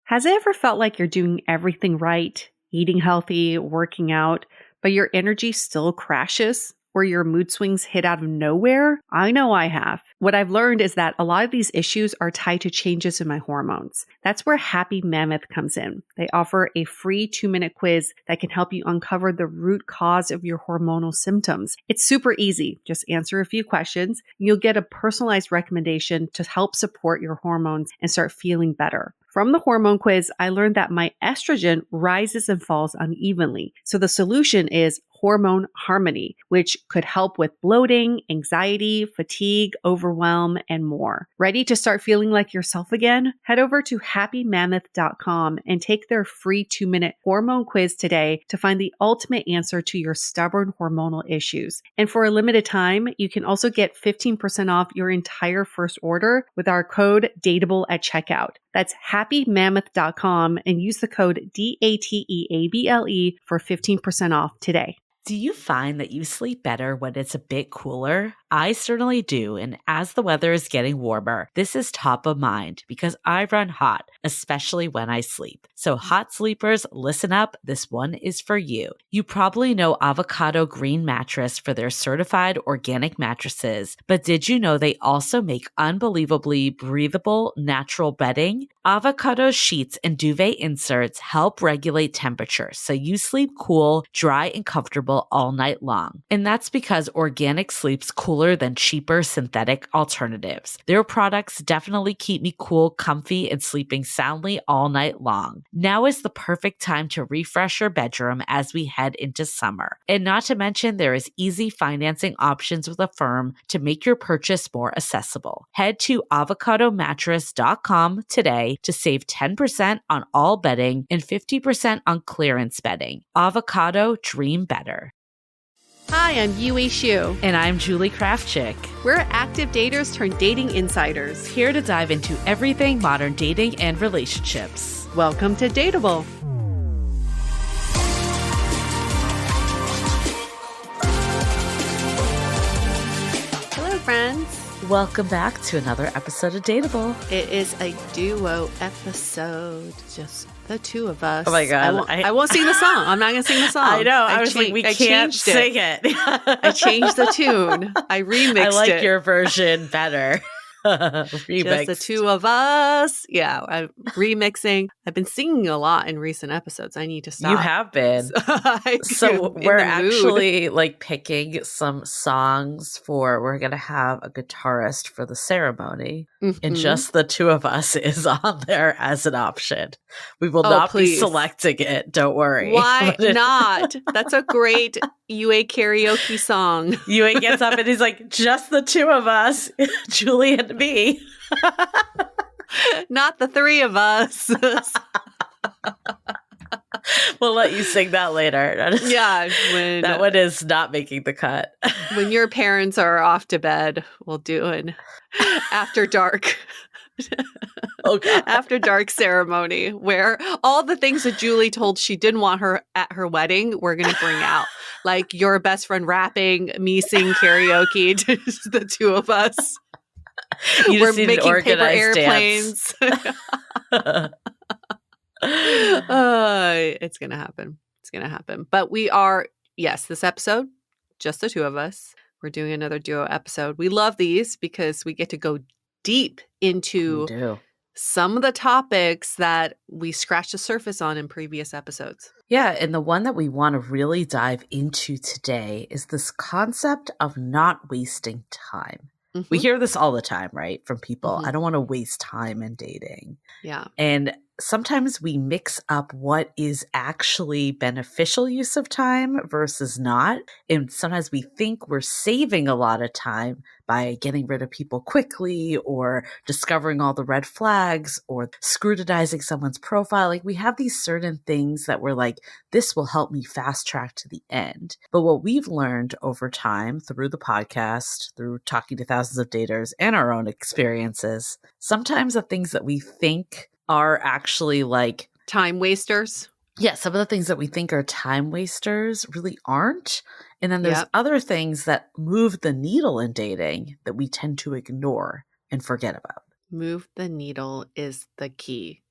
Has it ever felt like you're doing everything right, eating healthy, working out, but your energy still crashes? Or your mood swings hit out of nowhere? I know I have. What I've learned is that a lot of these issues are tied to changes in my hormones. That's where Happy Mammoth comes in. They offer a free 2-minute quiz that can help you uncover the root cause of your hormonal symptoms. It's super easy. Just answer a few questions. You'll get a personalized recommendation to help support your hormones and start feeling better. From the hormone quiz, I learned that my estrogen rises and falls unevenly. So the solution is hormone harmony, which could help with bloating, anxiety, fatigue, overwhelm, and more. Ready to start feeling like yourself again? Head over to happymammoth.com and take their free 2-minute hormone quiz today to find the ultimate answer to your stubborn hormonal issues. And for a limited time, you can also get 15% off your entire first order with our code DATEABLE at checkout. That's happymammoth.com and use the code DATEABLE for 15% off today. Do you find that you sleep better when it's a bit cooler? I certainly do, and as the weather is getting warmer, this is top of mind because I run hot, especially when I sleep. So hot sleepers, listen up, this one is for you. You probably know Avocado Green Mattress for their certified organic mattresses, but did you know they also make unbelievably breathable, natural bedding? Avocado sheets and duvet inserts help regulate temperature so you sleep cool, dry, and comfortable all night long. And that's because organic sleeps cooler than cheaper synthetic alternatives. Their products definitely keep me cool, comfy, and sleeping soundly all night long. Now is the perfect time to refresh your bedroom as we head into summer. And not to mention, there is easy financing options with Affirm to make your purchase more accessible. Head to avocadomattress.com today to save 10% on all bedding and 50% on clearance bedding. Avocado, dream better. Hi, I'm Yue Xu. And I'm Julie Kraftchick. We're active daters turned dating insiders. Here to dive into everything modern dating and relationships. Welcome to Dateable. Hello, friends. Welcome back to another episode of Dateable. It is a duo episode, just the two of us. Oh my God. I won't sing the song. I'm not going to sing the song. I know. I was like, we can't sing it. I changed the tune. I remixed it. I like your version better. Remix. Just the two of us. Yeah, I'm remixing. I've been singing a lot in recent episodes. I need to stop. You have been. So we're actually like picking some songs we're going to have a guitarist for the ceremony. Mm-hmm. And just the two of us is on there as an option. We will not be selecting it. Don't worry. Why not? That's a great Yue karaoke song. Yue gets up and he's like, just the two of us, Julie and me. Not the three of us. We'll let you sing that later. That one is not making the cut. When your parents are off to bed, we'll do an after dark. Oh God. After dark ceremony where all the things that Julie told she didn't want her at her wedding, we're going to bring out. Like your best friend rapping, me singing karaoke, just the two of us. We're making paper airplanes. It's going to happen. It's going to happen. But we are, this episode, just the two of us. We're doing another duo episode. We love these because we get to go deep into some of the topics that we scratched the surface on in previous episodes. Yeah, and the one that we want to really dive into today is this concept of not wasting time. Mm-hmm. We hear this all the time, right? From people. Mm-hmm. I don't want to waste time in dating. Yeah. And sometimes we mix up what is actually beneficial use of time versus not. And sometimes we think we're saving a lot of time by getting rid of people quickly or discovering all the red flags or scrutinizing someone's profile. Like we have these certain things that we're like, this will help me fast track to the end. But what we've learned over time through the podcast, through talking to thousands of daters and our own experiences, sometimes the things that we think are actually like time wasters. Yeah, some of the things that we think are time wasters really aren't. And then there's other things that move the needle in dating that we tend to ignore and forget about. Move the needle is the key.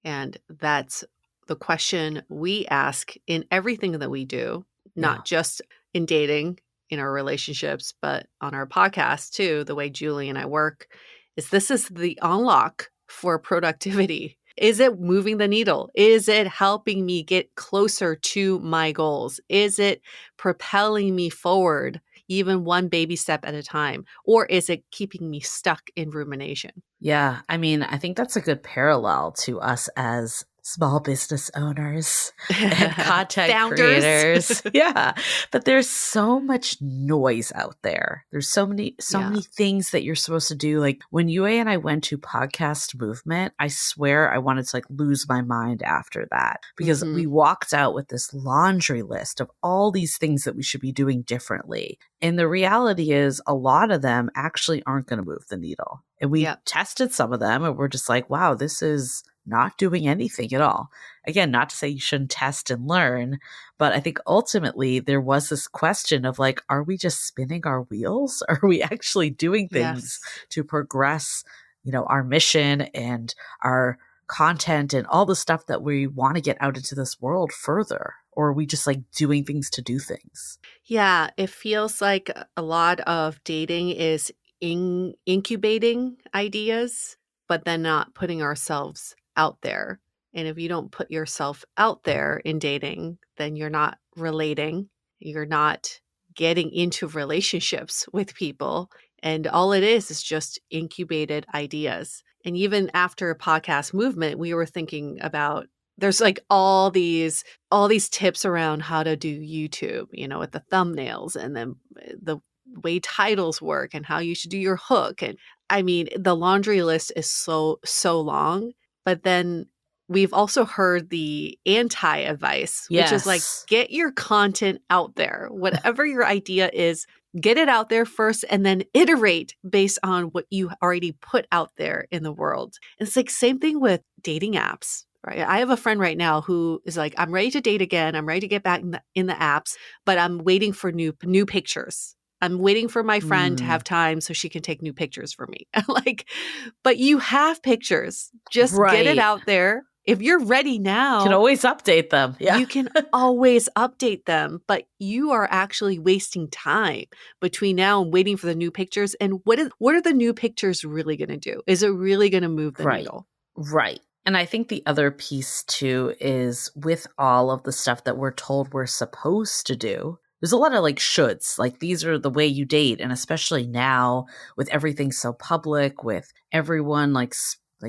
And that's the question we ask in everything that we do, Yeah. not just in dating, in our relationships, but on our podcast too. The way Julie and I work is this is the unlock for productivity. Is it moving the needle? Is it helping me get closer to my goals? Is it propelling me forward, even one baby step at a time? Or is it keeping me stuck in rumination? Yeah, I mean, I think that's a good parallel to us as small business owners and content Founders. creators. Yeah, but there's so much noise out there. There's so Yeah. many things that you're supposed to do. Like when UA and I went to Podcast Movement, I swear I wanted to like lose my mind after that because Hmm. we walked out with this laundry list of all these things that we should be doing differently. And the reality is, a lot of them actually aren't going to move the needle. And we Yep. tested some of them and we're just like, wow, this is not doing anything at all. Again, not to say you shouldn't test and learn, but I think ultimately there was this question of like, are we just spinning our wheels? Are we actually doing things Yes. to progress, our mission and our content and all the stuff that we want to get out into this world further? Or are we just like doing things to do things? Yeah, it feels like a lot of dating is incubating ideas, but then not putting ourselves out there. And if you don't put yourself out there in dating, then you're not relating, you're not getting into relationships with people. And all it is just incubated ideas. And even after a podcast movement, we were thinking about there's like all these tips around how to do YouTube, with the thumbnails and then the way titles work and how you should do your hook. And I mean, the laundry list is so long, but then we've also heard the anti advice, which is like, Yes. get your content out there. Whatever your idea is, get it out there first and then iterate based on what you already put out there in the world. And it's like, same thing with dating apps. Right. I have a friend right now who is like, I'm ready to date again. I'm ready to get back in the apps, but I'm waiting for new pictures. I'm waiting for my friend to Mm, have time so she can take new pictures for me. Like, but you have pictures. Just get it right. out there. If you're ready Can now, always update them. Yeah. you can always update them, but you are actually wasting time between now and waiting for the new pictures. And what are the new pictures really going to do? Is it really going to move the Right. needle? Right. And I think the other piece too is with all of the stuff that we're told we're supposed to do, there's a lot of like shoulds. Like these are the way you date. And especially now with everything so public, with everyone like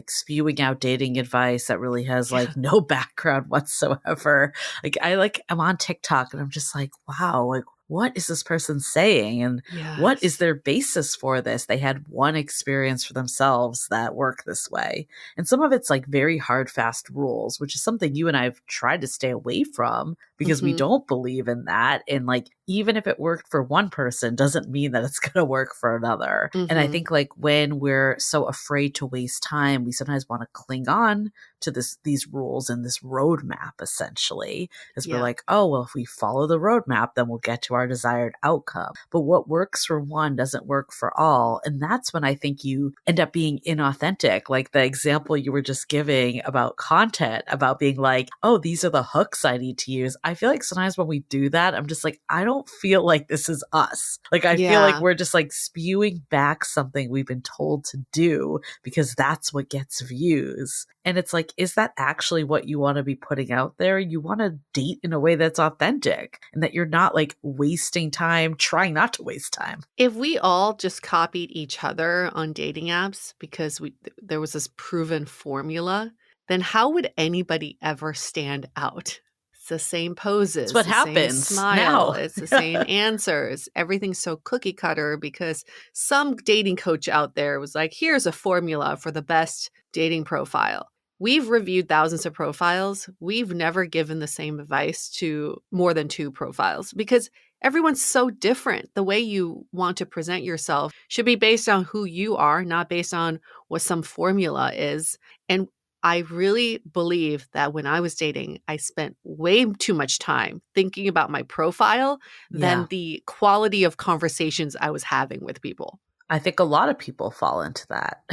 spewing out dating advice that really has Yeah. like no background whatsoever. I'm on TikTok and I'm just like, wow, like what is this person saying? And what is Yes. their basis for this? They had one experience for themselves that worked this way. And some of it's like very hard, fast rules, which is something you and I have tried to stay away from because we Hmm. don't believe in that. And like, even if it worked for one person, doesn't mean that it's going to work for another. And I Hmm. think like when we're so afraid to waste time, we sometimes want to cling on to these rules and this roadmap essentially, as we're Yeah. like, oh, well, if we follow the roadmap, then we'll get to our desired outcome. But what works for one doesn't work for all. And that's when I think you end up being inauthentic. Like the example you were just giving about content, about being like, oh, these are the hooks I need to use. I feel like sometimes when we do that, I'm just like, I don't feel like this is us. Like, I feel like Yeah. we're just like spewing back something we've been told to do because that's what gets views. And it's like, is that actually what you want to be putting out there? You want to date in a way that's authentic and that you're not like wasting time trying not to waste time. If we all just copied each other on dating apps because there was this proven formula, then how would anybody ever stand out? It's the same It's poses, what the same happens smile, now. it's the same answers. Everything's so cookie cutter because some dating coach out there was like, here's a formula for the best dating profile. We've reviewed thousands of profiles. We've never given the same advice to more than 2 profiles because everyone's so different. The way you want to present yourself should be based on who you are, not based on what some formula is. And I really believe that when I was dating, I spent way too much time thinking about my profile than Yeah. the quality of conversations I was having with people. I think a lot of people fall into that.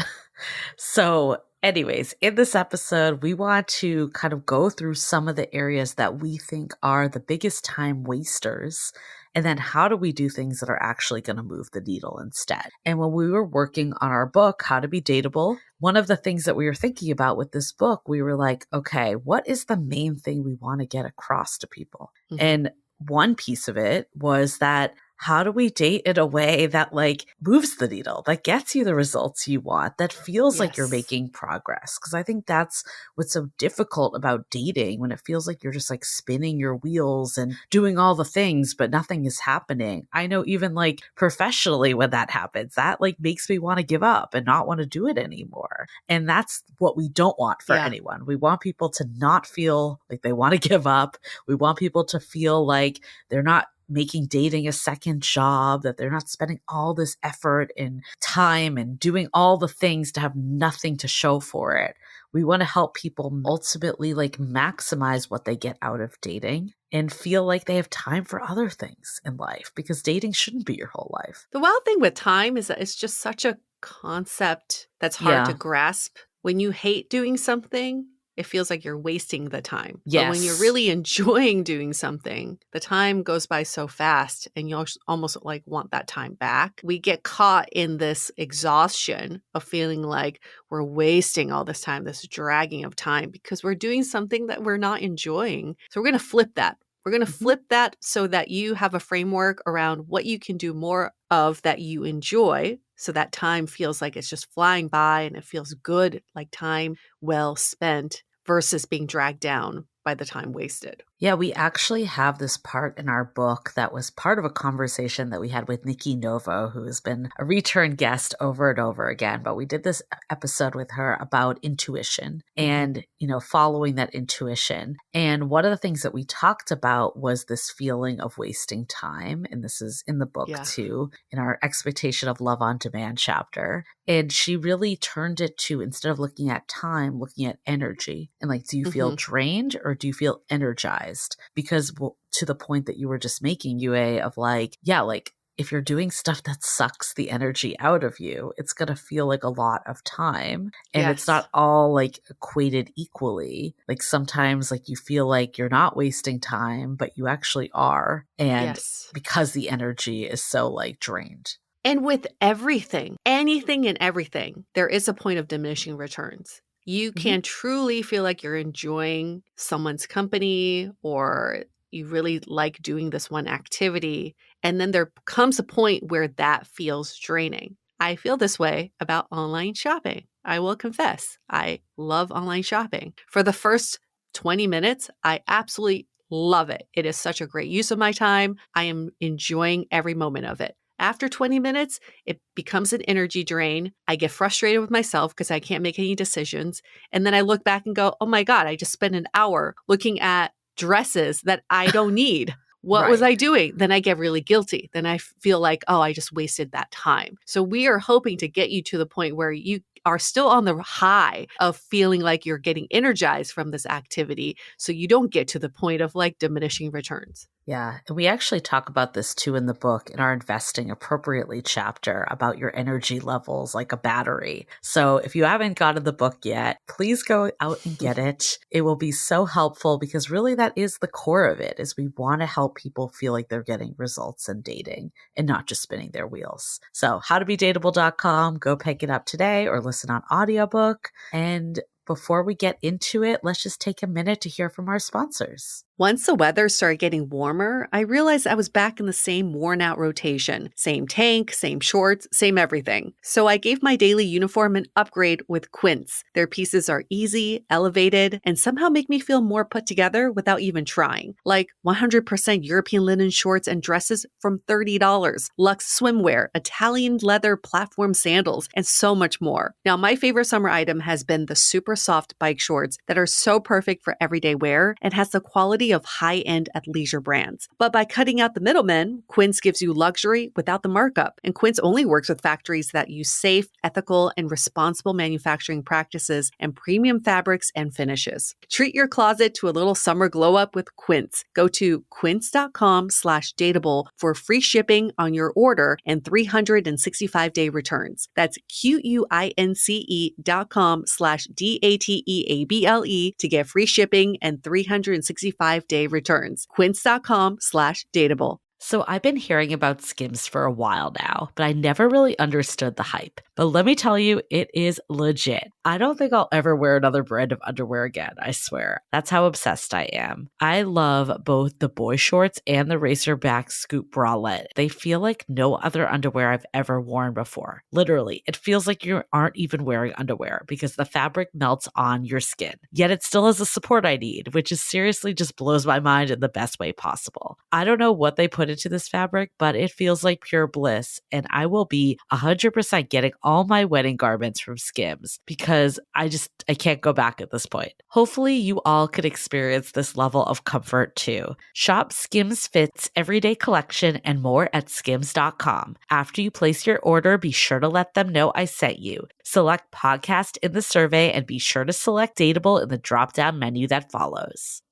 So Anyways, in this episode, we want to kind of go through some of the areas that we think are the biggest time wasters. And then how do we do things that are actually going to move the needle instead? And when we were working on our book, How to Be Dateable, one of the things that we were thinking about with this book, we were like, okay, what is the main thing we want to get across to people? And one piece of it was that how do we date in a way that like moves the needle, that gets you the results you want, that feels like you're Yes. making progress? Because I think that's what's so difficult about dating, when it feels like you're just like spinning your wheels and doing all the things, but nothing is happening. I know even like professionally when that happens, that like makes me want to give up and not want to do it anymore. And that's what we don't want for Yeah. anyone. We want people to not feel like they want to give up. We want people to feel like they're not making dating a second job, that they're not spending all this effort and time and doing all the things to have nothing to show for it. We want to help people ultimately like maximize what they get out of dating and feel like they have time for other things in life, because dating shouldn't be your whole life. The wild thing with time is that it's just such a concept that's hard to Yeah. grasp. When you hate doing something, it feels like you're wasting the time. But when you're Yes. really enjoying doing something, the time goes by so fast and you almost like want that time back. We get caught in this exhaustion of feeling like we're wasting all this time, this dragging of time, because we're doing something that we're not enjoying. So we're going to flip that. We're going to flip that so that you have a framework around what you can do more of that you enjoy, so that time feels like it's just flying by and it feels good, like time well spent versus being dragged down by the time wasted. Yeah, we actually have this part in our book that was part of a conversation that we had with Nikki Novo, who has been a return guest over and over again. But we did this episode with her about intuition and, following that intuition. And one of the things that we talked about was this feeling of wasting time. And this is in the book Yeah. too, in our Expectation of Love on Demand chapter. And she really turned it to, instead of looking at time, looking at energy. And like, do you feel drained or do you feel energized? Because to the point that you were just making, Yue, of like, yeah, like if you're doing stuff that sucks the energy out of you, it's going to feel like a lot of time. And it's not all like equated equally. Like sometimes like you feel like you're not wasting time, but you actually are. And because the energy is so like drained. And with everything, anything and everything, there is a point of diminishing returns. You can truly feel like you're enjoying someone's company, or you really like doing this one activity. And then there comes a point where that feels draining. I feel this way about online shopping. I will confess, I love online shopping. For the first 20 minutes, I absolutely love it. It is such a great use of my time. I am enjoying every moment of it. After 20 minutes, it becomes an energy drain. I get frustrated with myself because I can't make any decisions. And then I look back and go, oh my God, I just spent an hour looking at dresses that I don't need. What was I doing? Then I get really guilty. Then I feel like, oh, I just wasted that time. So we are hoping to get you to the point where you are still on the high of feeling like you're getting energized from this activity, so you don't get to the point of like diminishing returns. Yeah. And we actually talk about this too in the book, in our Investing Appropriately chapter, about your energy levels like a battery. So if you haven't gotten the book yet, please go out and get it. It will be so helpful, because really that is the core of it, is we want to help people feel like they're getting results in dating and not just spinning their wheels. So howtobedateable.com, go pick it up today or listen on audiobook. And before we get into it, let's just take a minute to hear from our sponsors. Once the weather started getting warmer, I realized I was back in the same worn out rotation. Same tank, same shorts, same everything. So I gave my daily uniform an upgrade with Quince. Their pieces are easy, elevated, and somehow make me feel more put together without even trying. Like 100% European linen shorts and dresses from $30, luxe swimwear, Italian leather platform sandals, and so much more. Now, my favorite summer item has been the super soft bike shorts that are so perfect for everyday wear and has the quality of high-end athleisure brands. But by cutting out the middlemen, Quince gives you luxury without the markup. And Quince only works with factories that use safe, ethical, and responsible manufacturing practices and premium fabrics and finishes. Treat your closet to a little summer glow up with Quince. Go to quince.com/dateable for free shipping on your order and 365-day returns. That's QUINCE.com/DATEABLE to get free shipping and 365-day returns. Quince.com/dateable. So I've been hearing about Skims for a while now, but I never really understood the hype. But let me tell you, it is legit. I don't think I'll ever wear another brand of underwear again, I swear. That's how obsessed I am. I love both the boy shorts and the racerback scoop bralette. They feel like no other underwear I've ever worn before. Literally, it feels like you aren't even wearing underwear because the fabric melts on your skin. Yet it still has the support I need, which is seriously just blows my mind in the best way possible. I don't know what they put into this fabric, but it feels like pure bliss, and I will be 100% getting all my wedding garments from Skims because I can't go back at this point. Hopefully you all could experience this level of comfort too. Shop Skims Fit's everyday collection and more at skims.com. After you place your order, be sure to let them know I sent you. Select podcast in the survey and be sure to select Dateable in the drop-down menu that follows.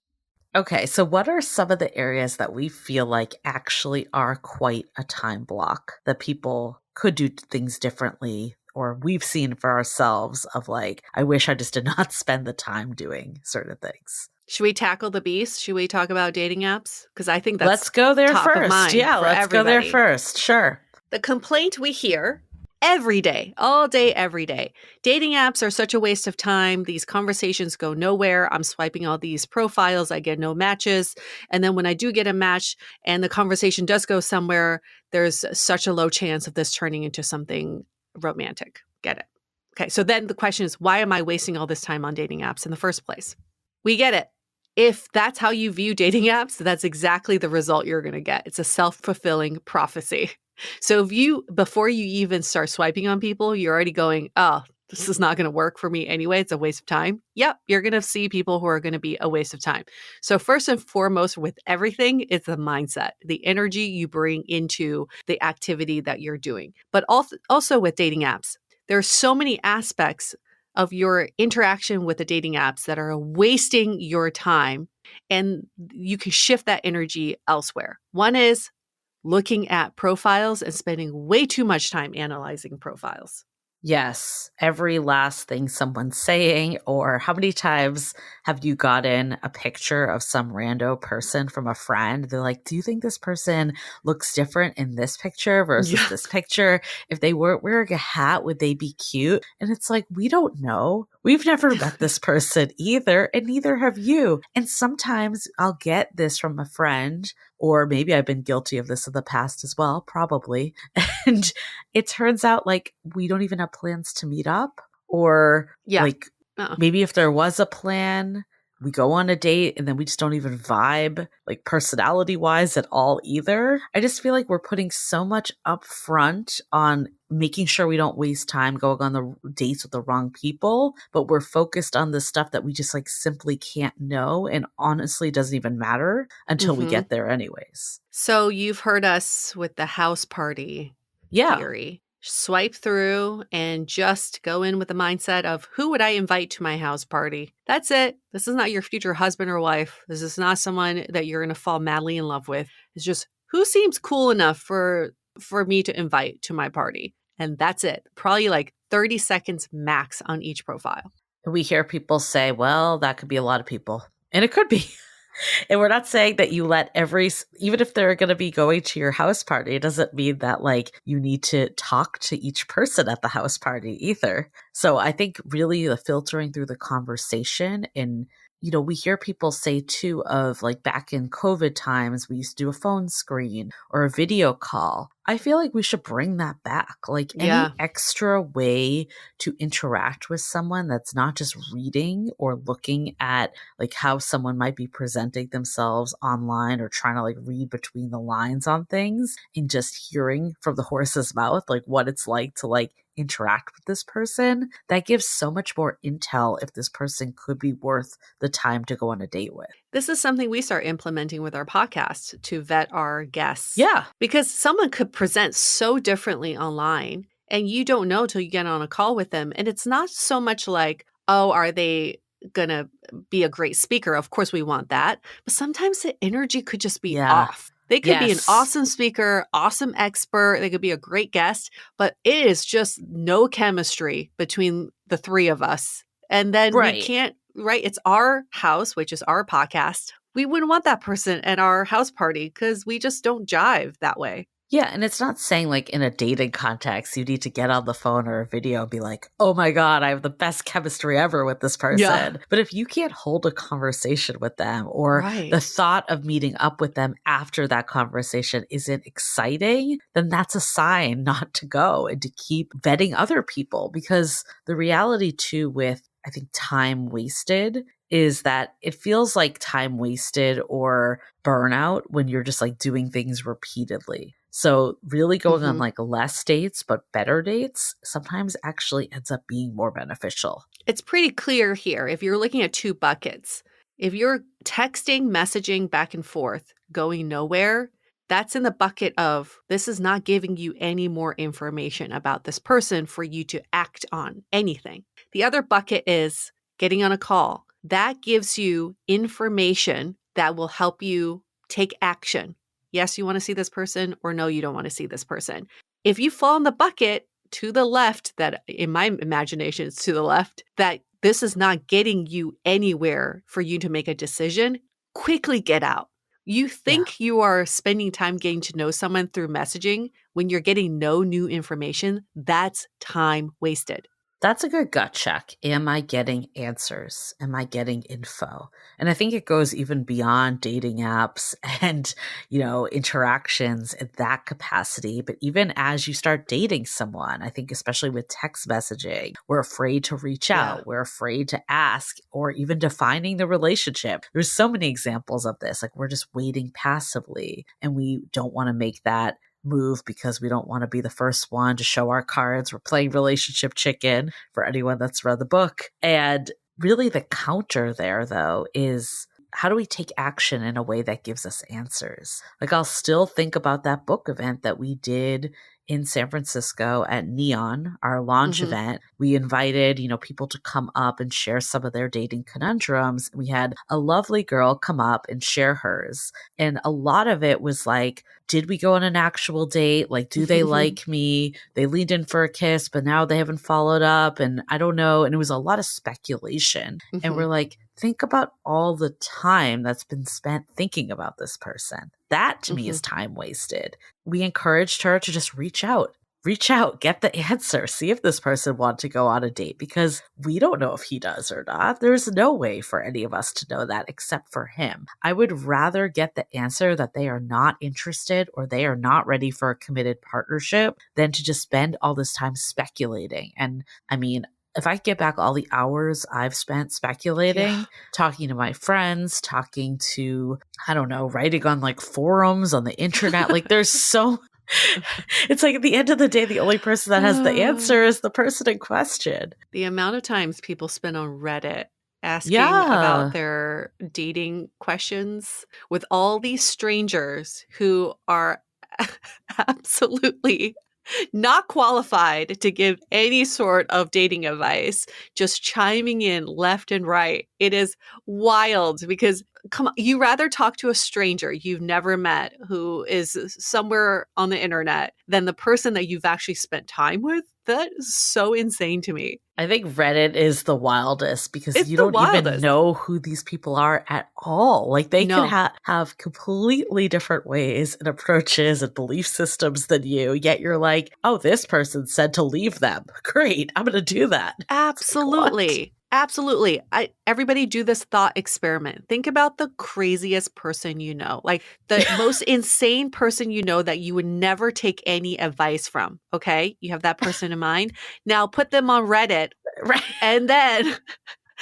Okay, so what are some of the areas that we feel like actually are quite a time block that people could do things differently, or we've seen for ourselves of like, I wish I just did not spend the time doing certain things? Should we tackle the beast? Should we talk about dating apps? Because I think that's let's go there top of first. mind Yeah, for let's go there everybody. first. Sure. The complaint we hear every day, all day, every day. Dating apps are such a waste of time. These conversations go nowhere. I'm swiping all these profiles. I get no matches. And then when I do get a match and the conversation does go somewhere, there's such a low chance of this turning into something romantic. Get it? Okay. So then the question is, why am I wasting all this time on dating apps in the first place? We get it. If that's how you view dating apps, that's exactly the result you're going to get. It's a self-fulfilling prophecy. So if you, before you even start swiping on people, you're already going, oh, this is not going to work for me anyway. It's a waste of time. Yep, you're going to see people who are going to be a waste of time. So first and foremost with everything, it's the mindset, the energy you bring into the activity that you're doing. But also with dating apps, there are so many aspects of your interaction with the dating apps that are wasting your time, and you can shift that energy elsewhere. One is looking at profiles and spending way too much time analyzing profiles. Yes, every last thing someone's saying, or how many times have you gotten a picture of some rando person from a friend? They're like, do you think this person looks different in this picture versus this picture? If they weren't wearing a hat, would they be cute? And it's like, we don't know. We've never met this person either, and neither have you. And sometimes I'll get this from a friend, or maybe I've been guilty of this in the past as well, probably. And it turns out like we don't even have plans to meet up, or like maybe if there was a plan, we go on a date and then we just don't even vibe like personality wise at all either. I just feel like we're putting so much upfront on making sure we don't waste time going on the dates with the wrong people, but we're focused on the stuff that we just like simply can't know and honestly doesn't even matter until we get there anyways. So you've heard us with the house party theory. Swipe through and just go in with the mindset of who would I invite to my house party? That's it. This is not your future husband or wife. This is not someone that you're going to fall madly in love with. It's just who seems cool enough for me to invite to my party. And that's it. Probably like 30 seconds max on each profile. We hear people say, well, that could be a lot of people. And it could be. And we're not saying that you let even if they're going to be going to your house party, it doesn't mean that like you need to talk to each person at the house party either. So I think really the filtering through the conversation, and you know, we hear people say too of like back in COVID times, we used to do a phone screen or a video call. I feel like we should bring that back. Like any extra way to interact with someone that's not just reading or looking at like how someone might be presenting themselves online or trying to like read between the lines on things, and just hearing from the horse's mouth like what it's like to like interact with this person, that gives so much more intel if this person could be worth the time to go on a date with. This is something we start implementing with our podcast to vet our guests. Yeah. Because someone could present so differently online and you don't know till you get on a call with them. And it's not so much like, oh, are they going to be a great speaker? Of course, we want that. But sometimes the energy could just be Yeah. off. They could be an Yes. awesome speaker, awesome expert. They could be a great guest, but it is just no chemistry between the three of us. And then we Right. can't, right? It's our house, which is our podcast. We wouldn't want that person at our house party because we just don't jive that way. Yeah, and it's not saying like in a dating context, you need to get on the phone or a video and be like, oh my God, I have the best chemistry ever with this person. Yeah. But if you can't hold a conversation with them or Right. the thought of meeting up with them after that conversation isn't exciting, then that's a sign not to go and to keep vetting other people. Because the reality too with, I think, time wasted is that it feels like time wasted or burnout when you're just like doing things repeatedly. So really going on like less dates, but better dates sometimes actually ends up being more beneficial. It's pretty clear here. If you're looking at two buckets, if you're texting, messaging back and forth, going nowhere, that's in the bucket of this is not giving you any more information about this person for you to act on anything. The other bucket is getting on a call. That gives you information that will help you take action. Yes, you want to see this person, or no, you don't want to see this person. If you fall in the bucket to the left, that in my imagination it's to the left, that this is not getting you anywhere for you to make a decision, quickly get out. You think you are spending time getting to know someone through messaging when you're getting no new information, that's time wasted. That's a good gut check. Am I getting answers? Am I getting info? And I think it goes even beyond dating apps and, interactions in that capacity. But even as you start dating someone, I think especially with text messaging, we're afraid to reach out. We're afraid to ask or even defining the relationship. There's so many examples of this. Like we're just waiting passively and we don't want to make that move because we don't want to be the first one to show our cards. We're playing relationship chicken for anyone that's read the book. And really the counter there, though, is how do we take action in a way that gives us answers? Like I'll still think about that book event that we did in San Francisco at Neon, our launch event. We invited, people to come up and share some of their dating conundrums. We had a lovely girl come up and share hers. And a lot of it was like, did we go on an actual date? Like, do they like me? They leaned in for a kiss, but now they haven't followed up. And I don't know. And it was a lot of speculation. And we're like, think about all the time that's been spent thinking about this person. That to me is time wasted. We encouraged her to just reach out, get the answer, see if this person wants to go on a date because we don't know if he does or not. There's no way for any of us to know that except for him. I would rather get the answer that they are not interested or they are not ready for a committed partnership than to just spend all this time speculating. And I mean, if I get back all the hours I've spent speculating, talking to my friends, talking to, I don't know, writing on like forums on the internet, like there's so, it's like at the end of the day, the only person that has the answer is the person in question. The amount of times people spend on Reddit asking about their dating questions with all these strangers who are absolutely not qualified to give any sort of dating advice, just chiming in left and right. It is wild because, come on, you rather talk to a stranger you've never met who is somewhere on the internet than the person that you've actually spent time with. That is so insane to me. I think Reddit is the wildest because It's you the don't even wildest. know who these people are at all. Like they No. can have completely different ways and approaches and belief systems than you. Yet you're like, oh, this person said to leave them. Great. I'm going to do that. Absolutely. Absolutely. Everybody do this thought experiment. Think about the craziest person you know, like the most insane person you know that you would never take any advice from. Okay. You have that person in mind. Now put them on Reddit Right. and then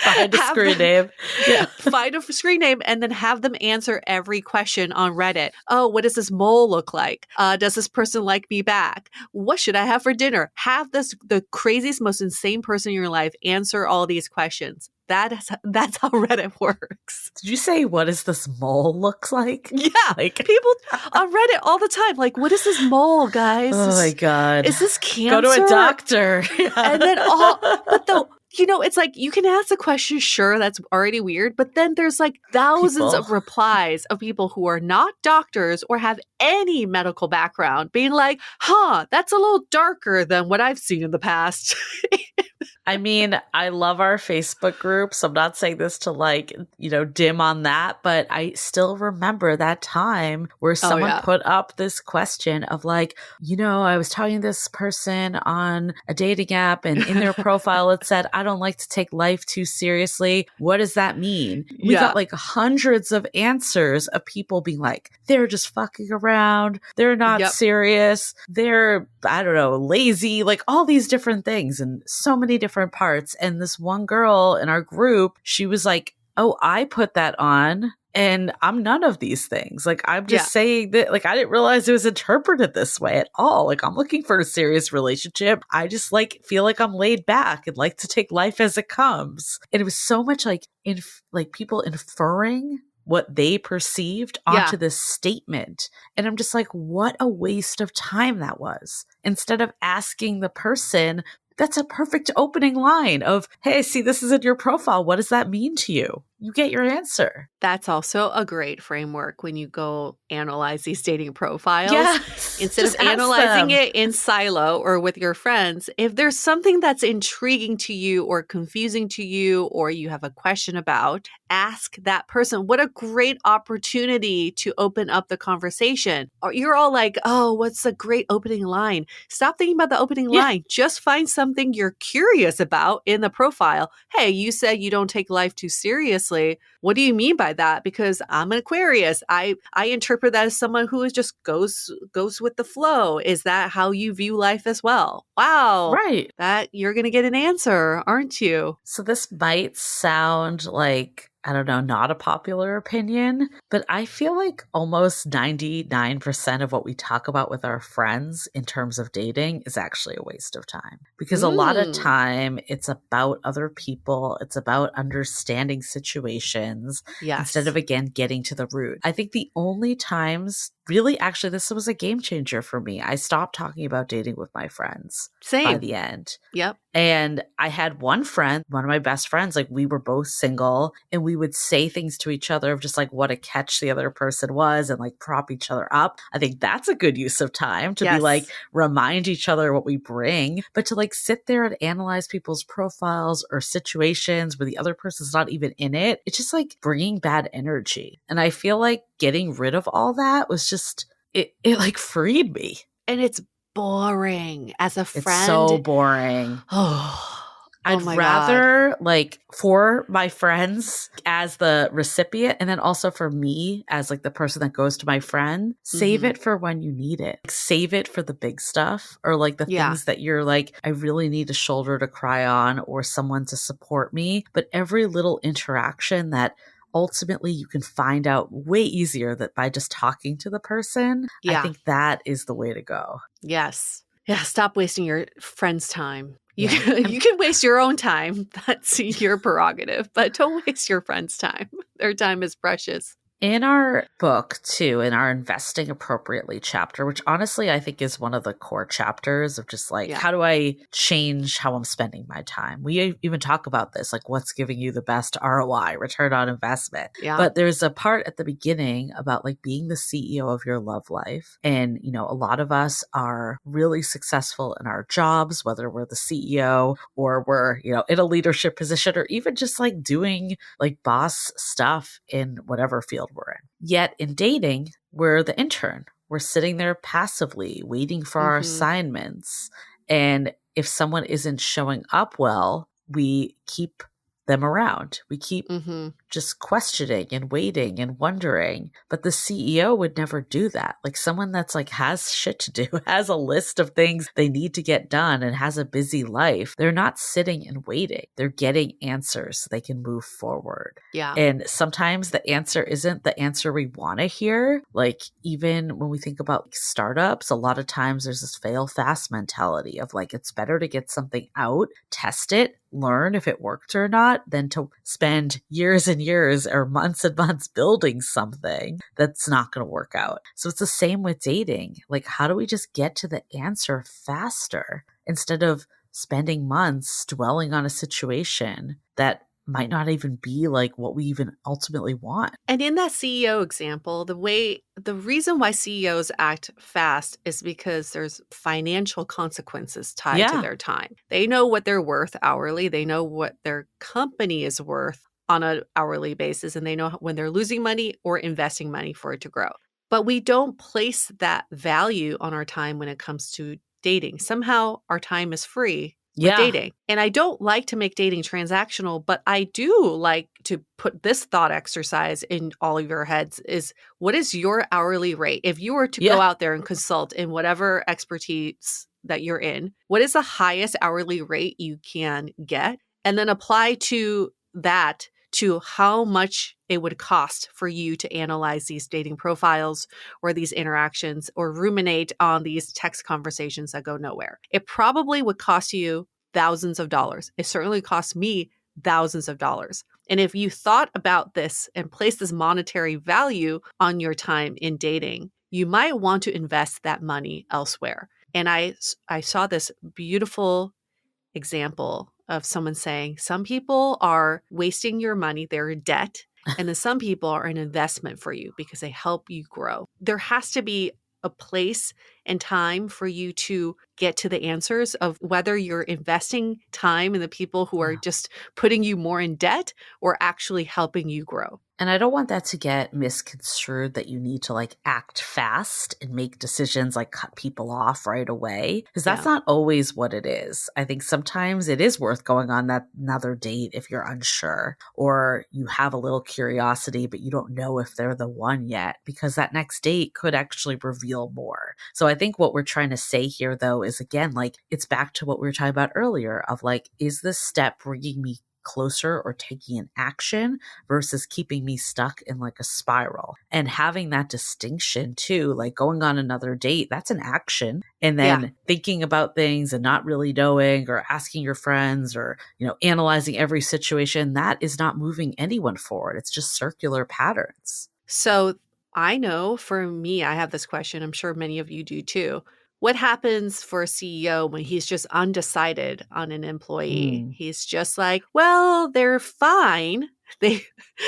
Find a Have screen them name. Yeah. find a screen name and then have them answer every question on Reddit. Oh, what does this mole look like? Does this person like me back? What should I have for dinner? Have the craziest, most insane person in your life answer all these questions. That's how Reddit works. Did you say what does this mole looks like? Yeah, Like, people on Reddit all the time. Like, what is this mole, guys? oh my God. Is this cancer? Go to a doctor. And then it's like you can ask a question, sure, that's already weird, but then there's like thousands of replies of people who are not doctors or have any medical background being like, that's a little darker than what I've seen in the past. I mean, I love our Facebook group, so I'm not saying this to like, dim on that, but I still remember that time where someone put up this question of like, I was talking to this person on a dating app and in their profile it said, I don't like to take life too seriously. What does that mean? We got like hundreds of answers of people being like, they're just fucking around. They're not serious. They're, I don't know, lazy, like all these different things and so many different parts. And this one girl in our group, she was like, oh, I put that on and I'm none of these things. Like, I'm just saying that, like, I didn't realize it was interpreted this way at all. Like, I'm looking for a serious relationship. I just like feel like I'm laid back and like to take life as it comes. And it was so much like people inferring what they perceived onto this statement. And I'm just like, what a waste of time that was. Instead of asking the person, that's a perfect opening line of, hey, see, this is in your profile. What does that mean to you? You get your answer. That's also a great framework when you go analyze these dating profiles. Yes, instead of analyzing it in silo or with your friends, if there's something that's intriguing to you or confusing to you or you have a question about, ask that person. What a great opportunity to open up the conversation. Or you're all like, oh, what's a great opening line? Stop thinking about the opening line. Just find something you're curious about in the profile. Hey, you said you don't take life too seriously. What do you mean by that? Because I'm an Aquarius. I interpret that as someone who is just goes with the flow. Is that how you view life as well? Wow. Right. That you're going to get an answer, aren't you? So this might sound like, I don't know, not a popular opinion, but I feel like almost 99% of what we talk about with our friends in terms of dating is actually a waste of time. Because a lot of time it's about other people. It's about understanding situations instead of, again, getting to the root. I think the only times, really, actually, this was a game changer for me. I stopped talking about dating with my friends by the end. Yep. And I had one friend, one of my best friends, like we were both single and we would say things to each other of just like what a catch the other person was and like prop each other up. I think that's a good use of time to be like, remind each other what we bring, but to like sit there and analyze people's profiles or situations where the other person's not even in it. It's just like bringing bad energy. And I feel like getting rid of all that was just, it like freed me. And it's boring as a friend. It's so boring. I'd rather like for my friends as the recipient and then also for me as like the person that goes to my friend, save it for when you need it. Like, save it for the big stuff or like the things that you're like, I really need a shoulder to cry on or someone to support me. But every little interaction that ultimately you can find out way easier that by just talking to the person, I think that is the way to go. Yes. Yeah. Stop wasting your friend's time. You can waste your own time. That's your prerogative, but don't waste your friend's time. Their time is precious. In our book, too, in our Investing Appropriately chapter, which honestly I think is one of the core chapters of just like, how do I change how I'm spending my time? We even talk about this, like what's giving you the best ROI, return on investment. Yeah. But there's a part at the beginning about like being the CEO of your love life. And, a lot of us are really successful in our jobs, whether we're the CEO or we're, in a leadership position or even just like doing like boss stuff in whatever field we're in. Yet in dating, we're the intern. We're sitting there passively waiting for our assignments. And if someone isn't showing up well, we keep them around. We keep just questioning and waiting and wondering. But the CEO would never do that. Like someone that's like has shit to do, has a list of things they need to get done and has a busy life. They're not sitting and waiting. They're getting answers so they can move forward. Yeah. And sometimes the answer isn't the answer we want to hear. Like, even when we think about startups, a lot of times there's this fail fast mentality of like, it's better to get something out, test it, learn if it worked or not, than to spend years and years or months and months building something that's not going to work out. So it's the same with dating. Like, how do we just get to the answer faster instead of spending months dwelling on a situation that might not even be like what we even ultimately want? And in that CEO example, the reason why CEOs act fast is because there's financial consequences tied to Yeah. their time. They know what they're worth hourly, they know what their company is worth on an hourly basis, and they know when they're losing money or investing money for it to grow. But we don't place that value on our time when it comes to dating. Somehow our time is free with Yeah. dating. And I don't like to make dating transactional, but I do like to put this thought exercise in all of your heads is, what is your hourly rate? If you were to go Yeah. out there and consult in whatever expertise that you're in, what is the highest hourly rate you can get? And then apply to that to how much it would cost for you to analyze these dating profiles or these interactions or ruminate on these text conversations that go nowhere. It probably would cost you thousands of dollars. It certainly cost me thousands of dollars. And if you thought about this and placed this monetary value on your time in dating, you might want to invest that money elsewhere. And I saw this beautiful example of someone saying, some people are wasting your money, they're a debt, and then some people are an investment for you because they help you grow. There has to be a place and time for you to get to the answers of whether you're investing time in the people who are Yeah. just putting you more in debt or actually helping you grow. And I don't want that to get misconstrued that you need to like act fast and make decisions like cut people off right away, because that's Yeah. not always what it is. I think sometimes it is worth going on that another date if you're unsure or you have a little curiosity, but you don't know if they're the one yet, because that next date could actually reveal more. So I think what we're trying to say here, though, is again, like it's back to what we were talking about earlier of like, is this step bringing me closer or taking an action versus keeping me stuck in like a spiral? And having that distinction too, like going on another date, that's an action. And Yeah. then thinking about things and not really knowing or asking your friends or, analyzing every situation, that is not moving anyone forward. It's just circular patterns. So I know for me, I have this question. I'm sure many of you do too. What happens for a CEO when he's just undecided on an employee? Mm, He's just like, well, they're fine. They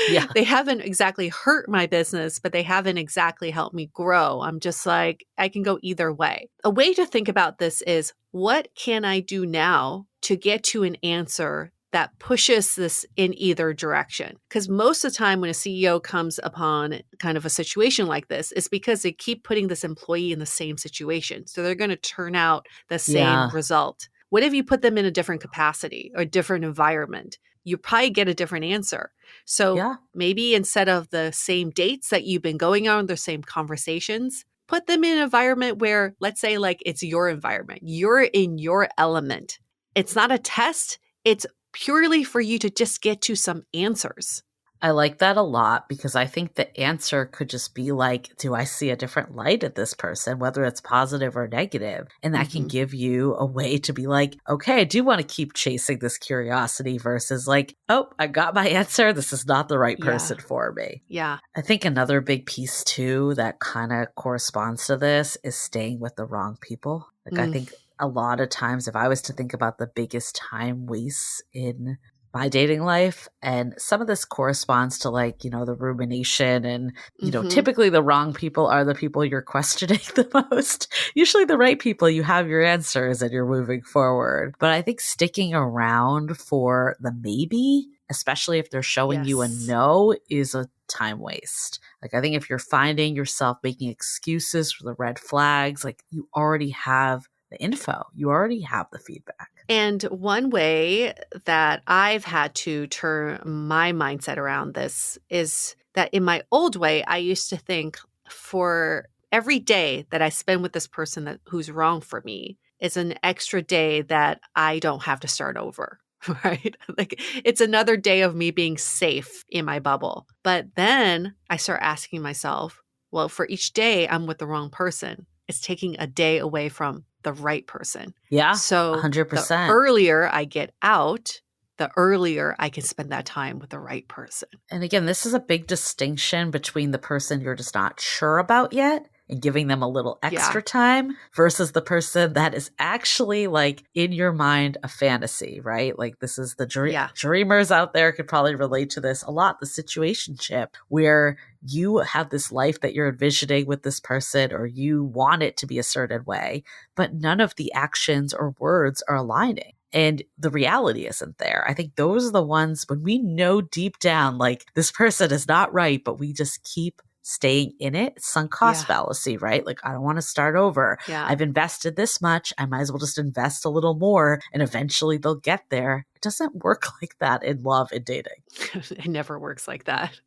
yeah. they haven't exactly hurt my business, but they haven't exactly helped me grow. I'm just like, I can go either way. A way to think about this is, what can I do now to get to an answer that pushes this in either direction? Because most of the time when a CEO comes upon kind of a situation like this, it's because they keep putting this employee in the same situation. So they're going to turn out the same Yeah. result. What if you put them in a different capacity or different environment? You probably get a different answer. So Yeah. maybe instead of the same dates that you've been going on, the same conversations, put them in an environment where, let's say, like it's your environment, you're in your element. It's not a test. It's purely for you to just get to some answers. I like that a lot because I think the answer could just be like, do I see a different light at this person, whether it's positive or negative? And that can Mm-hmm. give you a way to be like, okay, I do want to keep chasing this curiosity versus like, oh, I got my answer. This is not the right Yeah. person for me. Yeah. I think another big piece too that kind of corresponds to this is staying with the wrong people. Like, I Mm, think a lot of times, if I was to think about the biggest time wastes in my dating life, and some of this corresponds to like, the rumination and, mm-hmm. typically the wrong people are the people you're questioning the most. Usually the right people, you have your answers and you're moving forward. But I think sticking around for the maybe, especially if they're showing you a Yes. no, is a time waste. Like, I think if you're finding yourself making excuses for the red flags, like you already have the info, you already have the feedback. And one way that I've had to turn my mindset around this is that in my old way, I used to think for every day that I spend with this person who's wrong for me is an extra day that I don't have to start over. Right? Like it's another day of me being safe in my bubble. But then I start asking myself, well, for each day I'm with the wrong person, it's taking a day away from the right person. Yeah, So the 100%. earlier I get out, the earlier I can spend that time with the right person. And again, this is a big distinction between the person you're just not sure about yet and giving them a little Yeah. extra time versus the person that is actually like in your mind a fantasy, right? Like this is the Yeah. dreamers out there could probably relate to this a lot, the situationship where you have this life that you're envisioning with this person or you want it to be a certain way, but none of the actions or words are aligning. And the reality isn't there. I think those are the ones when we know deep down, like this person is not right, but we just keep staying in it. Sunk cost Yeah. fallacy, right? Like, I don't want to start over. Yeah. I've invested this much. I might as well just invest a little more and eventually they'll get there. It doesn't work like that in love and dating. It never works like that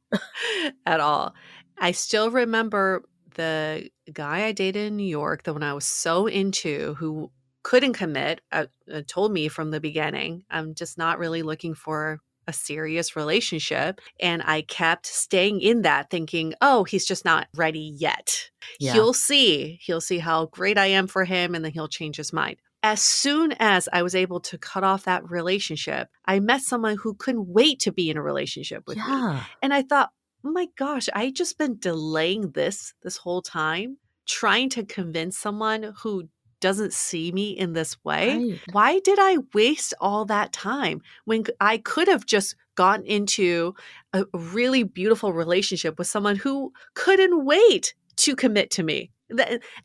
at all. I still remember the guy I dated in New York, the one I was so into, who couldn't commit, told me from the beginning, I'm just not really looking for a serious relationship. And I kept staying in that thinking, oh, he's just not ready yet. Yeah. He'll see. He'll see how great I am for him and then he'll change his mind. As soon as I was able to cut off that relationship, I met someone who couldn't wait to be in a relationship with me. Yeah. And I thought, oh my gosh, I just been delaying this whole time, trying to convince someone who doesn't see me in this way. Right. Why did I waste all that time when I could have just gotten into a really beautiful relationship with someone who couldn't wait to commit to me?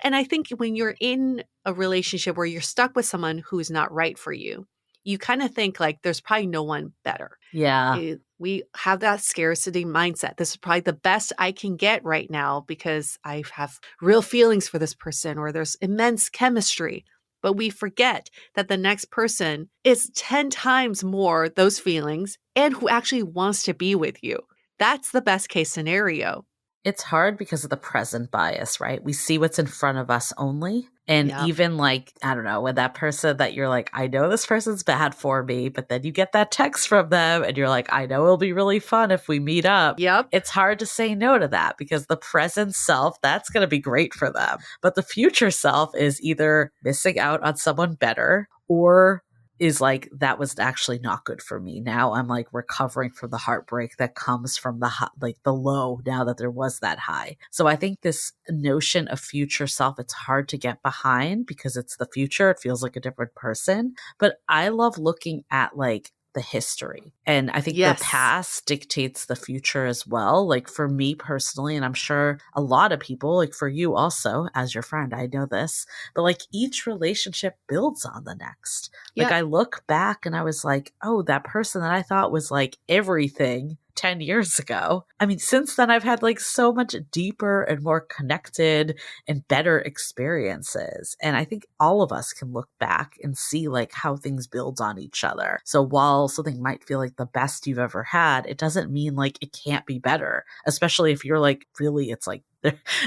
And I think when you're in a relationship where you're stuck with someone who's not right for you, you kind of think like there's probably no one better. Yeah. We have that scarcity mindset. This is probably the best I can get right now because I have real feelings for this person or there's immense chemistry. But we forget that the next person is 10 times more those feelings and who actually wants to be with you. That's the best case scenario. It's hard because of the present bias, right? We see what's in front of us only. And Yeah. even like, I don't know, when that person that you're like, I know this person's bad for me, but then you get that text from them and you're like, I know it'll be really fun if we meet up. Yep. It's hard to say no to that because the present self, that's going to be great for them. But the future self is either missing out on someone better or is like, that was actually not good for me. Now I'm like recovering from the heartbreak that comes from the like the low now that there was that high. So I think this notion of future self, it's hard to get behind because it's the future. It feels like a different person. But I love looking at like the history. And I think the Yes. past dictates the future as well. Like for me personally, and I'm sure a lot of people, like for you also, as your friend, I know this, but like each relationship builds on the next. Like Yeah. I look back and I was like, oh, that person that I thought was like everything 10 years ago. I mean, since then I've had like so much deeper and more connected and better experiences. And I think all of us can look back and see like how things build on each other. So while something might feel like the best you've ever had, it doesn't mean like it can't be better, especially if you're like, really, it's like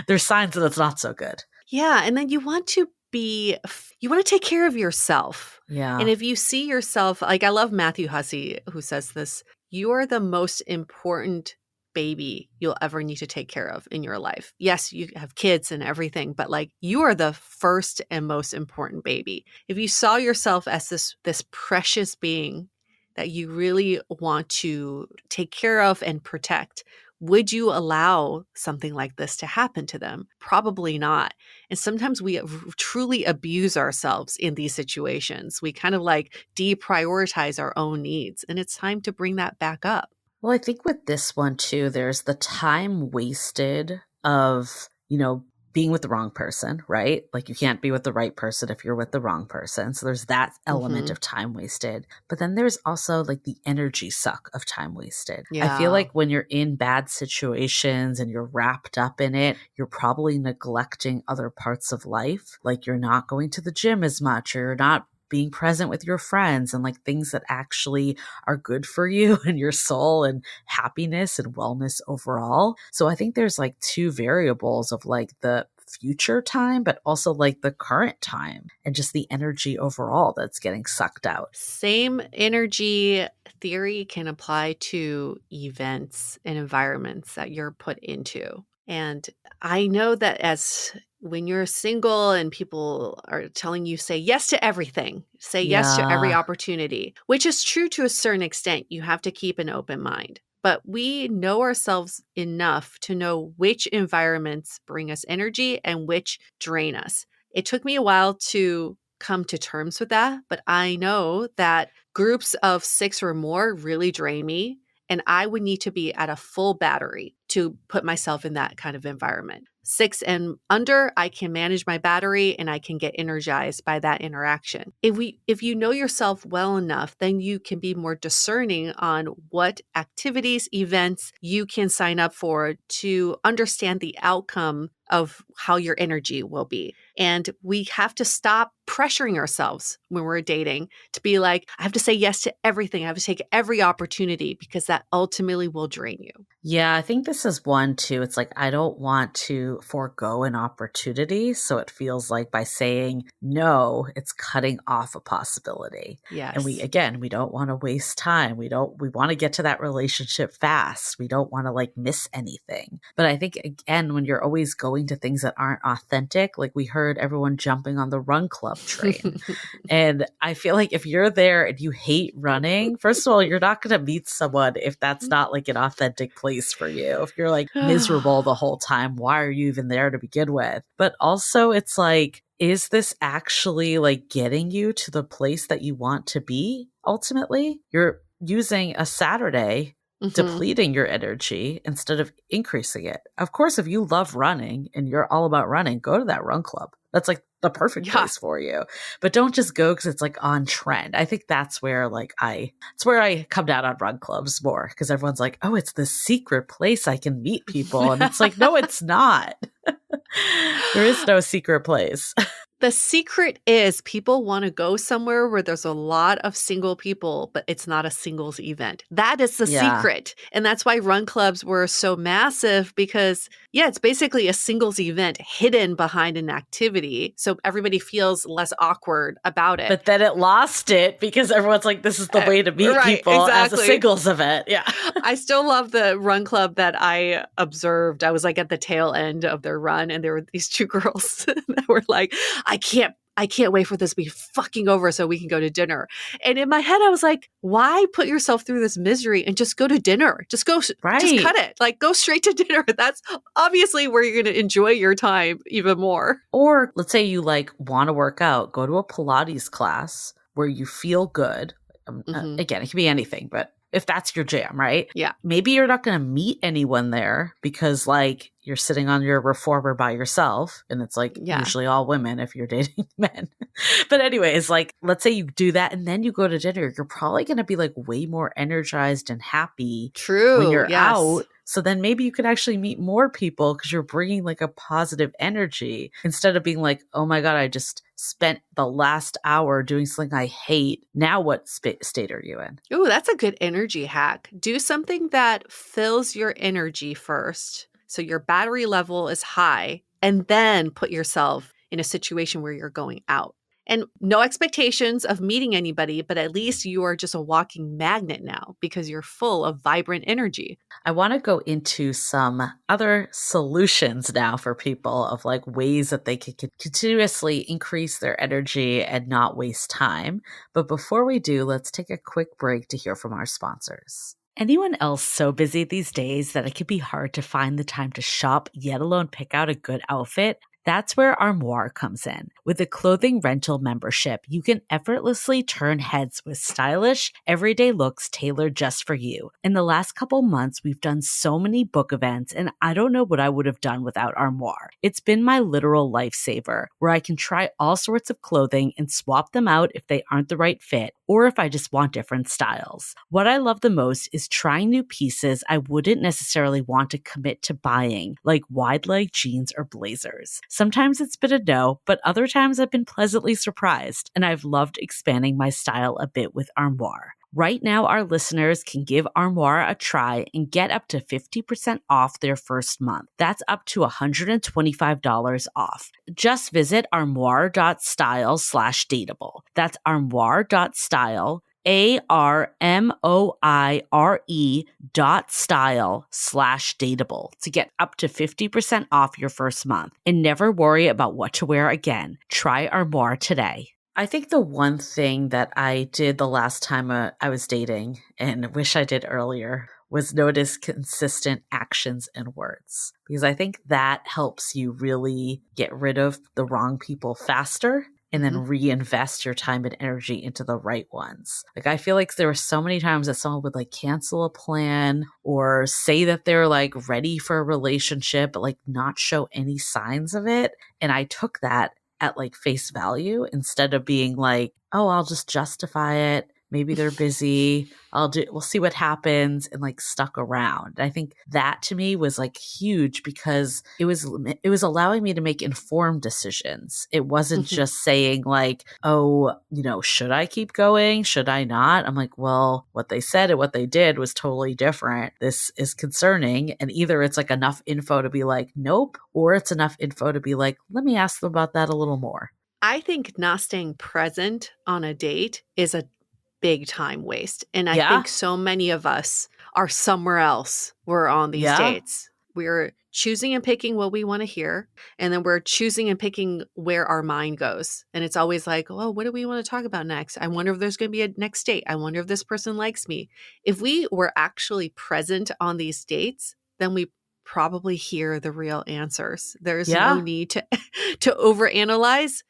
there's signs that it's not so good. Yeah. And then you want to take care of yourself. Yeah. And if you see yourself, like I love Matthew Hussey who says this, you are the most important baby you'll ever need to take care of in your life. Yes, you have kids and everything, but like you are the first and most important baby. If you saw yourself as this precious being that you really want to take care of and protect, would you allow something like this to happen to them? Probably not. And sometimes we truly abuse ourselves in these situations. We kind of like deprioritize our own needs, and it's time to bring that back up. Well, I think with this one too, there's the time wasted of, being with the wrong person, right? Like you can't be with the right person if you're with the wrong person. So there's that element of time wasted. But then there's also like the energy suck of time wasted. I feel Yeah. like when you're in bad situations and you're wrapped up in it, you're probably neglecting other parts of life. Like you're not going to the gym as much or you're not being present with your friends and like things that actually are good for you and your soul and happiness and wellness overall. So I think there's like two variables of like the future time, but also like the current time and just the energy overall that's getting sucked out. Same energy theory can apply to events and environments that you're put into. And I know that as when you're single and people are telling you, say yes to everything, say yes to every Yeah. opportunity, which is true to a certain extent. You have to keep an open mind. But we know ourselves enough to know which environments bring us energy and which drain us. It took me a while to come to terms with that, but I know that groups of 6 or more really drain me, and I would need to be at a full battery to put myself in that kind of environment. 6 and under, I can manage my battery and I can get energized by that interaction. If you know yourself well enough, then you can be more discerning on what activities, events you can sign up for to understand the outcome of how your energy will be. And we have to stop pressuring ourselves when we're dating to be like, I have to say yes to everything. I have to take every opportunity because that ultimately will drain you. Yeah, I think this is one too. It's like I don't want to forego an opportunity. So it feels like by saying no, it's cutting off a possibility. And Yes. we don't want to waste time. We want to get to that relationship fast. We don't want to like miss anything. But I think again, when you're always going to things that aren't authentic, like we heard everyone jumping on the run club train. And I feel like if you're there and you hate running, first of all, you're not going to meet someone if that's not like an authentic place for you. If you're like miserable the whole time, why are you even there to begin with? But also, it's like, is this actually like getting you to the place that you want to be ultimately? You're using a Saturday Mhm. depleting your energy instead of increasing it. Of course, if you love running and you're all about running, go to that run club. That's like the perfect Yeah. place for you. But don't just go because it's like on trend. I think that's where it's where I come down on run clubs more because everyone's like, oh, it's this secret place I can meet people. And it's like, no, it's not. There is no secret place. The secret is people want to go somewhere where there's a lot of single people, but it's not a singles event. That is the Yeah. secret. And that's why run clubs were so massive because, yeah, it's basically a singles event hidden behind an activity. So everybody feels less awkward about it. But then it lost it because everyone's like, this is the way to meet Right, people as a exactly. singles event. Yeah. I still love the run club that I observed. I was like at the tail end of their run, and there were these 2 girls that were like, I can't wait for this to be fucking over so we can go to dinner. And in my head, I was like, why put yourself through this misery and just go to dinner? Just Right. cut it. Like, go straight to dinner. That's obviously where you're going to enjoy your time even more. Or let's say you like want to work out, go to a Pilates class where you feel good. Hmm. Again, it can be anything, but if that's your jam, right? Yeah. Maybe you're not going to meet anyone there because like you're sitting on your reformer by yourself and it's like Yeah. usually all women if you're dating men. But anyways, like let's say you do that and then you go to dinner, you're probably going to be like way more energized and happy when True. you're Yes. out. So then maybe you can actually meet more people because you're bringing like a positive energy instead of being like, oh my God, I just spent the last hour doing something I hate. Now what state are you in? Ooh, that's a good energy hack. Do something that fills your energy first. So your battery level is high, and then put yourself in a situation where you're going out. And no expectations of meeting anybody, but at least you are just a walking magnet now because you're full of vibrant energy. I want to go into some other solutions now for people of like ways that they can continuously increase their energy and not waste time. But before we do, let's take a quick break to hear from our sponsors. Anyone else so busy these days that it can be hard to find the time to shop, yet alone pick out a good outfit? That's where Armoire comes in. With a clothing rental membership, you can effortlessly turn heads with stylish, everyday looks tailored just for you. In the last couple months, we've done so many book events, and I don't know what I would have done without Armoire. It's been my literal lifesaver, where I can try all sorts of clothing and swap them out if they aren't the right fit, or if I just want different styles. What I love the most is trying new pieces I wouldn't necessarily want to commit to buying, like wide leg jeans or blazers. Sometimes it's been a no, but other times I've been pleasantly surprised, and I've loved expanding my style a bit with Armoire. Right now, our listeners can give Armoire a try and get up to 50% off their first month. That's up to $125 off. Just visit armoire.style/dateable. That's armoire.style, ARMOIRE.style/dateable to get up to 50% off your first month and never worry about what to wear again. Try Armoire today. I think the one thing that I did the last time I was dating and wish I did earlier was notice consistent actions and words, because I think that helps you really get rid of the wrong people faster and then reinvest your time and energy into the right ones. Like, I feel like there were so many times that someone would like cancel a plan or say that they're like ready for a relationship, but like not show any signs of it. And I took that at like face value instead of being like, oh, I'll just justify it. Maybe they're busy. We'll see what happens, and like stuck around. I think that to me was like huge because it was allowing me to make informed decisions. It wasn't just saying like, oh, should I keep going? Should I not? I'm like, well, what they said and what they did was totally different. This is concerning. And either it's like enough info to be like, nope, or it's enough info to be like, let me ask them about that a little more. I think not staying present on a date is a big time waste. And I think so many of us are somewhere else. We're on these dates. We're choosing and picking what we want to hear. And then we're choosing and picking where our mind goes. And it's always like, oh, what do we want to talk about next? I wonder if there's going to be a next date. I wonder if this person likes me. If we were actually present on these dates, then we probably hear the real answers. There's no need to overanalyze.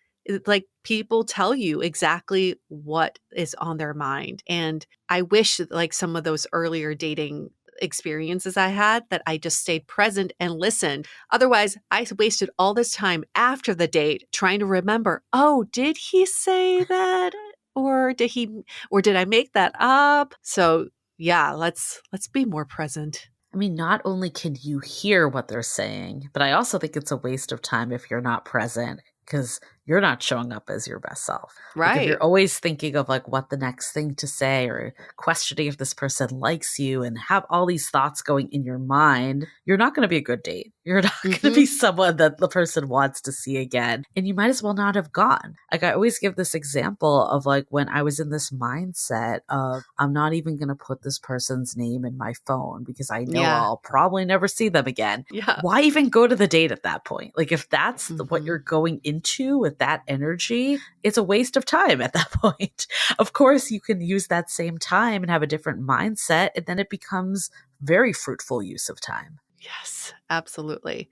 Like, people tell you exactly what is on their mind. And I wish that, like, some of those earlier dating experiences I had, that I just stayed present and listened. Otherwise, I wasted all this time after the date trying to remember, oh, did he say that? Or did I make that up? So yeah, let's be more present. I mean, not only can you hear what they're saying, but I also think it's a waste of time if you're not present, because you're not showing up as your best self. Right. Like, if you're always thinking of like what the next thing to say or questioning if this person likes you and have all these thoughts going in your mind, you're not going to be a good date. You're not going to be someone that the person wants to see again. And you might as well not have gone. Like, I always give this example of like when I was in this mindset of, I'm not even going to put this person's name in my phone because I know I'll probably never see them again. Yeah. Why even go to the date at that point? Like, if that's what you're going into with that energy, it's a waste of time at that point. Of course, you can use that same time and have a different mindset, and then it becomes very fruitful use of time. Yes, absolutely.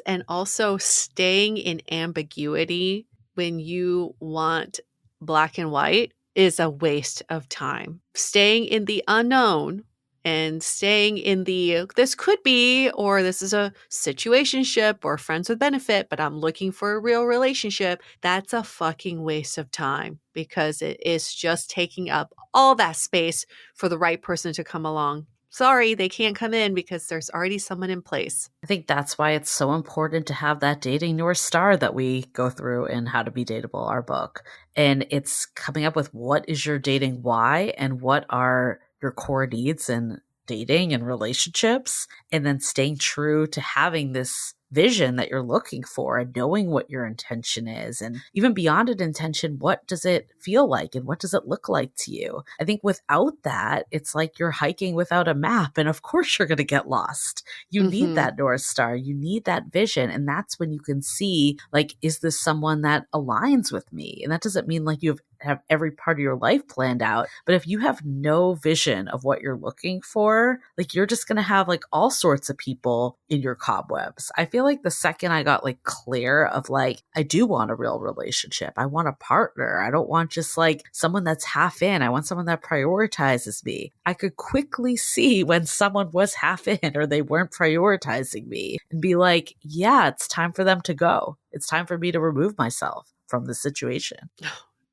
And also staying in ambiguity when you want black and white is a waste of time. Staying in the unknown and staying in the, this could be, or this is a situationship or friends with benefit, but I'm looking for a real relationship. That's a fucking waste of time, because it is just taking up all that space for the right person to come along. Sorry, they can't come in because there's already someone in place. I think that's why it's so important to have that dating North Star that we go through in How to Be Dateable, our book. And it's coming up with what is your dating why and what are your core needs in dating and relationships, and then staying true to having this vision that you're looking for and knowing what your intention is. And even beyond an intention, what does it feel like and what does it look like to you? I think without that, it's like you're hiking without a map. And of course you're going to get lost. You need that North Star. You need that vision. And that's when you can see, like, is this someone that aligns with me? And that doesn't mean like you have every part of your life planned out. But if you have no vision of what you're looking for, like, you're just going to have like all sorts of people in your cobwebs. I feel like the second I got like clear of like, I do want a real relationship. I want a partner. I don't want just like someone that's half in. I want someone that prioritizes me. I could quickly see when someone was half in or they weren't prioritizing me and be like, yeah, it's time for them to go. It's time for me to remove myself from the situation.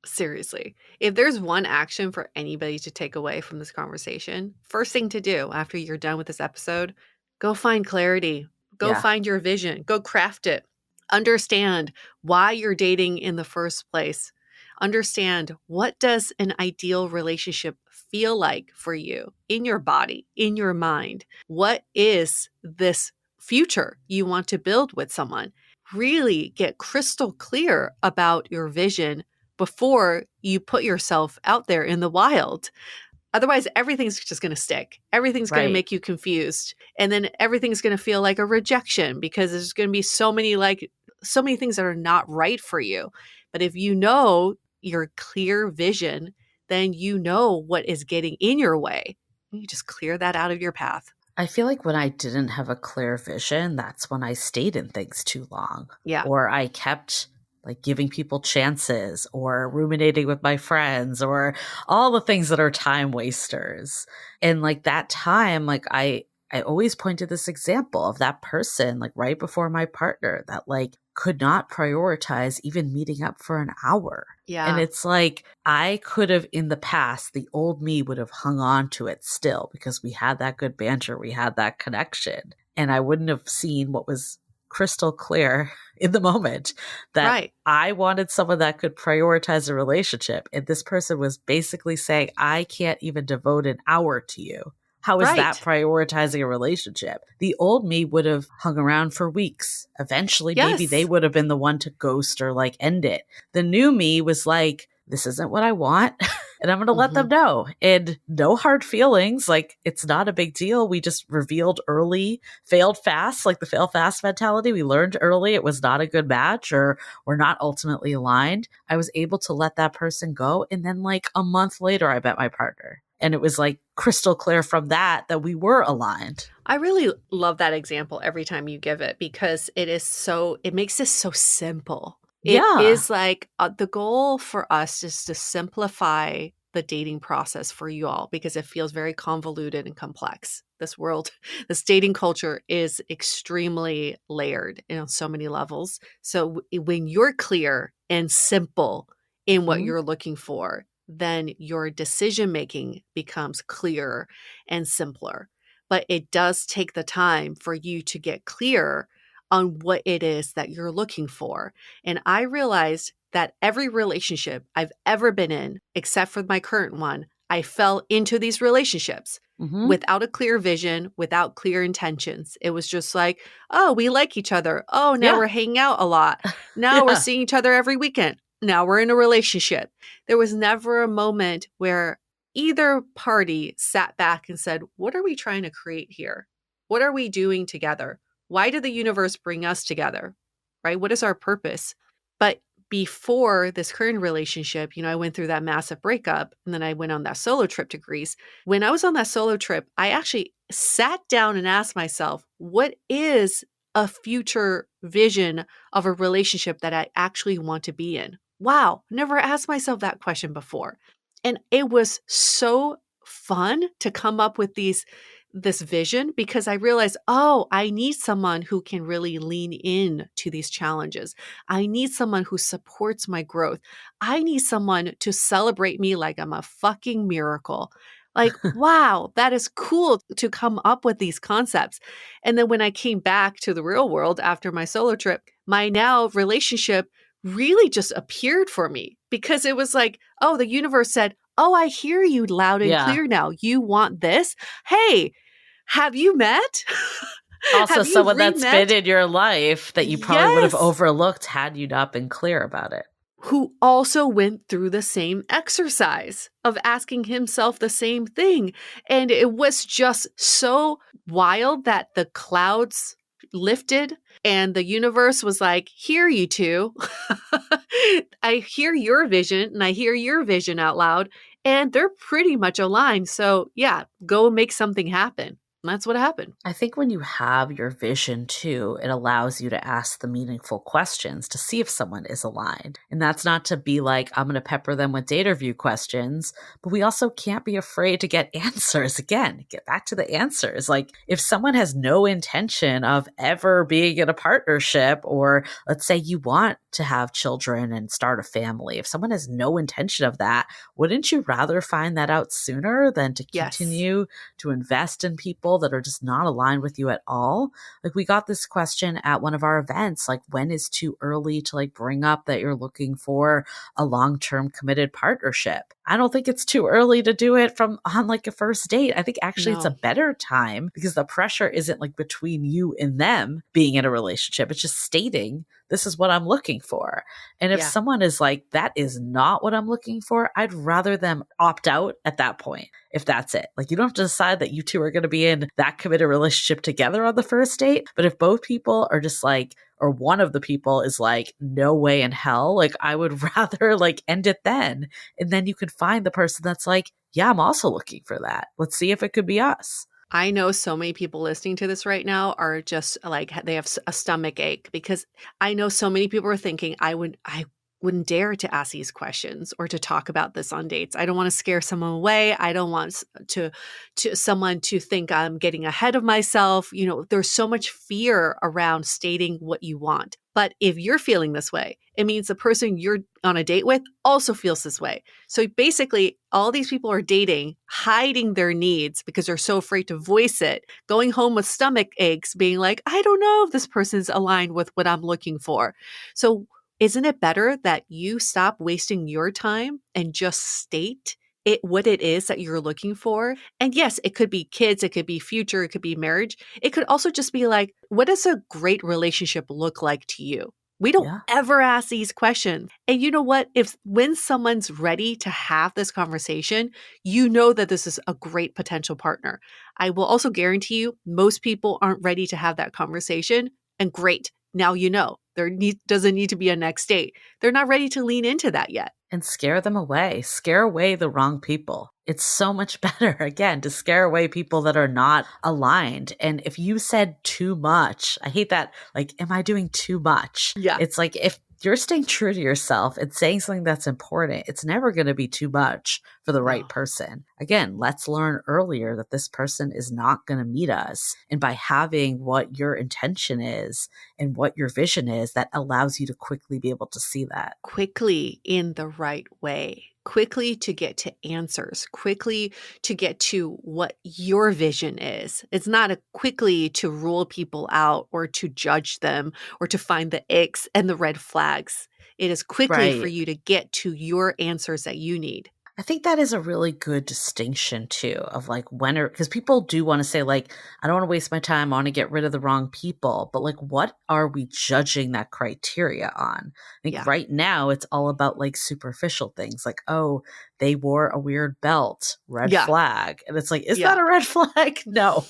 Seriously, if there's one action for anybody to take away from this conversation, first thing to do after you're done with this episode, go find clarity. Go find your vision. Go craft it. Understand why you're dating in the first place. Understand, what does an ideal relationship feel like for you in your body, in your mind? What is this future you want to build with someone? Really get crystal clear about your vision before you put yourself out there in the wild. Otherwise, everything's just going to stick. Everything's going to Right. make you confused. And then everything's going to feel like a rejection because there's going to be so many things that are not right for you. But if you know your clear vision, then you know what is getting in your way. You just clear that out of your path. I feel like when I didn't have a clear vision, that's when I stayed in things too long. Yeah. Or I kept like giving people chances or ruminating with my friends or all the things that are time wasters. And like that time, like I always point to this example of that person like right before my partner that like could not prioritize even meeting up for an hour. And Yeah. it's like, I could have in the past, the old me would have hung on to it still because we had that good banter, we had that connection. And I wouldn't have seen what was crystal clear in the moment that Right. I wanted someone that could prioritize a relationship. And this person was basically saying, I can't even devote an hour to you. How is that Right. prioritizing a relationship? The old me would have hung around for weeks. Eventually, maybe they Yes. would have been the one to ghost or like end it. The new me was like, this isn't what I want. And I'm going to let Hmm. them know. And no hard feelings. Like, it's not a big deal. We just revealed early, failed fast, like the fail fast mentality. We learned early it was not a good match or we're not ultimately aligned. I was able to let that person go. And then, like, a month later, I met my partner. And it was like crystal clear from that we were aligned. I really love that example every time you give it because it makes this so simple. It Yeah. is like the goal for us is to simplify the dating process for you all because it feels very convoluted and complex. This world, this dating culture is extremely layered on so many levels. So when you're clear and simple in what Hmm. you're looking for, then your decision making becomes clearer and simpler. But it does take the time for you to get clear on what it is that you're looking for. And I realized that every relationship I've ever been in, except for my current one, I fell into these relationships Hmm. without a clear vision, without clear intentions. It was just like, oh, we like each other. Oh, now Yeah. we're hanging out a lot. Now we're Yeah. seeing each other every weekend. Now we're in a relationship. There was never a moment where either party sat back and said, what are we trying to create here? What are we doing together? Why did the universe bring us together? Right? What is our purpose? But before this current relationship, I went through that massive breakup and then I went on that solo trip to Greece. When I was on that solo trip, I actually sat down and asked myself, what is a future vision of a relationship that I actually want to be in? Wow, never asked myself that question before. And it was so fun to come up with this vision because I realized, oh, I need someone who can really lean in to these challenges. I need someone who supports my growth. I need someone to celebrate me like I'm a fucking miracle. Like, wow, that is cool to come up with these concepts. And then when I came back to the real world after my solo trip, my now relationship really just appeared for me because it was like, oh, the universe said, oh, I hear you loud and Yeah. clear now. You want this? Hey, have you met? Also, Have you someone that's been re-met? in your life that you probably would have Yes. overlooked had you not been clear about it. Who also went through the same exercise of asking himself the same thing. And it was just so wild that the clouds lifted and the universe was like, here, you two. I hear your vision and I hear your vision out loud, and they're pretty much aligned. So, yeah, go make something happen. And that's what happened. I think when you have your vision too, it allows you to ask the meaningful questions to see if someone is aligned. And that's not to be like, I'm going to pepper them with data review questions, but we also can't be afraid to get answers. Again, get back to the answers. Like if someone has no intention of ever being in a partnership, or let's say you want to have children and start a family, if someone has no intention of that, wouldn't you rather find that out sooner than to Yes. continue to invest in people people that are just not aligned with you at all. Like we got this question at one of our events, like when is too early to like bring up that you're looking for a long-term committed partnership? I don't think it's too early to do it from on like a first date. I think actually it's a No. better time because the pressure isn't like between you and them being in a relationship. It's just stating this is what I'm looking for. And if Yeah. someone is like, that is not what I'm looking for, I'd rather them opt out at that point, if that's it. Like, you don't have to decide that you two are going to be in that committed relationship together on the first date. But if both people are just like, or one of the people is like, no way in hell, like, I would rather like end it then. And then you can find the person that's like, yeah, I'm also looking for that. Let's see if it could be us. I know so many people listening to this right now are just like they have a stomach ache because I know so many people are thinking I wouldn't dare to ask these questions or to talk about this on dates. I don't want to scare someone away. I don't want to someone to think I'm getting ahead of myself. You know, there's so much fear around stating what you want. But if you're feeling this way, it means the person you're on a date with also feels this way. So basically, all these people are dating, hiding their needs because they're so afraid to voice it, going home with stomach aches, being like, I don't know if this person's aligned with what I'm looking for. So isn't it better that you stop wasting your time and just state what it is that you're looking for? And yes, it could be kids, it could be future, it could be marriage. It could also just be like, what does a great relationship look like to you? We don't Yeah. ever ask these questions. And you know what? If when someone's ready to have this conversation, you know that this is a great potential partner. I will also guarantee you, most people aren't ready to have that conversation. And great, now you know. Doesn't need to be a next date. They're not ready to lean into that yet. And scare them away. Scare away the wrong people. It's so much better, again, to scare away people that are not aligned. And if you said too much, I hate that. Like, am I doing too much? Yeah. It's like if you're staying true to yourself and saying something that's important, it's never going to be too much for the right No. person. Again, let's learn earlier that this person is not going to meet us. And by having what your intention is and what your vision is, that allows you to quickly be able to see that. Quickly in the right way, quickly to get to answers, quickly to get to what your vision is. It's not a quickly to rule people out or to judge them or to find the icks and the red flags. It is quickly for Right. you to get to your answers that you need. I think that is a really good distinction too of like when are because people do want to say like I don't want to waste my time, I want to get rid of the wrong people, but like what are we judging that criteria on? I think Yeah. right now it's all about like superficial things like oh, they wore a weird belt, red Yeah. flag. And it's like is Yeah. that a red flag? No.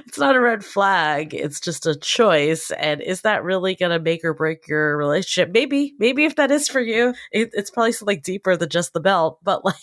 It's not a red flag. It's just a choice. And is that really going to make or break your relationship? Maybe if that is for you, it's probably something deeper than just the belt. But like,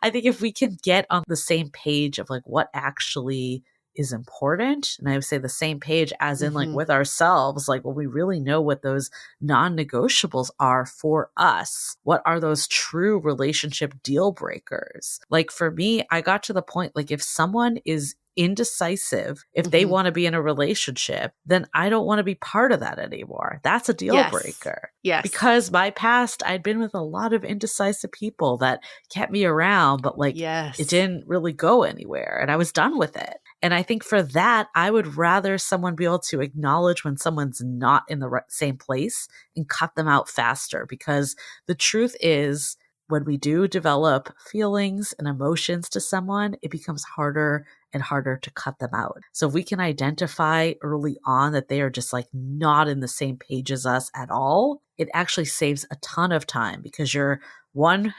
I think if we can get on the same page of like what actually is important, and I would say the same page as in like Mhm. with ourselves, like when we really know what those non negotiables are for us, what are those true relationship deal breakers? Like for me, I got to the point like if someone is indecisive, if they Mhm. want to be in a relationship, then I don't want to be part of that anymore. That's a deal Yes. breaker. Yes. Because my past, I'd been with a lot of indecisive people that kept me around, but like it Yes. didn't really go anywhere and I was done with it. And I think for that, I would rather someone be able to acknowledge when someone's not in the same place and cut them out faster. Because the truth is, when we do develop feelings and emotions to someone, it becomes harder and harder to cut them out. So if we can identify early on that they are just like not in the same page as us at all, it actually saves a ton of time because you're one,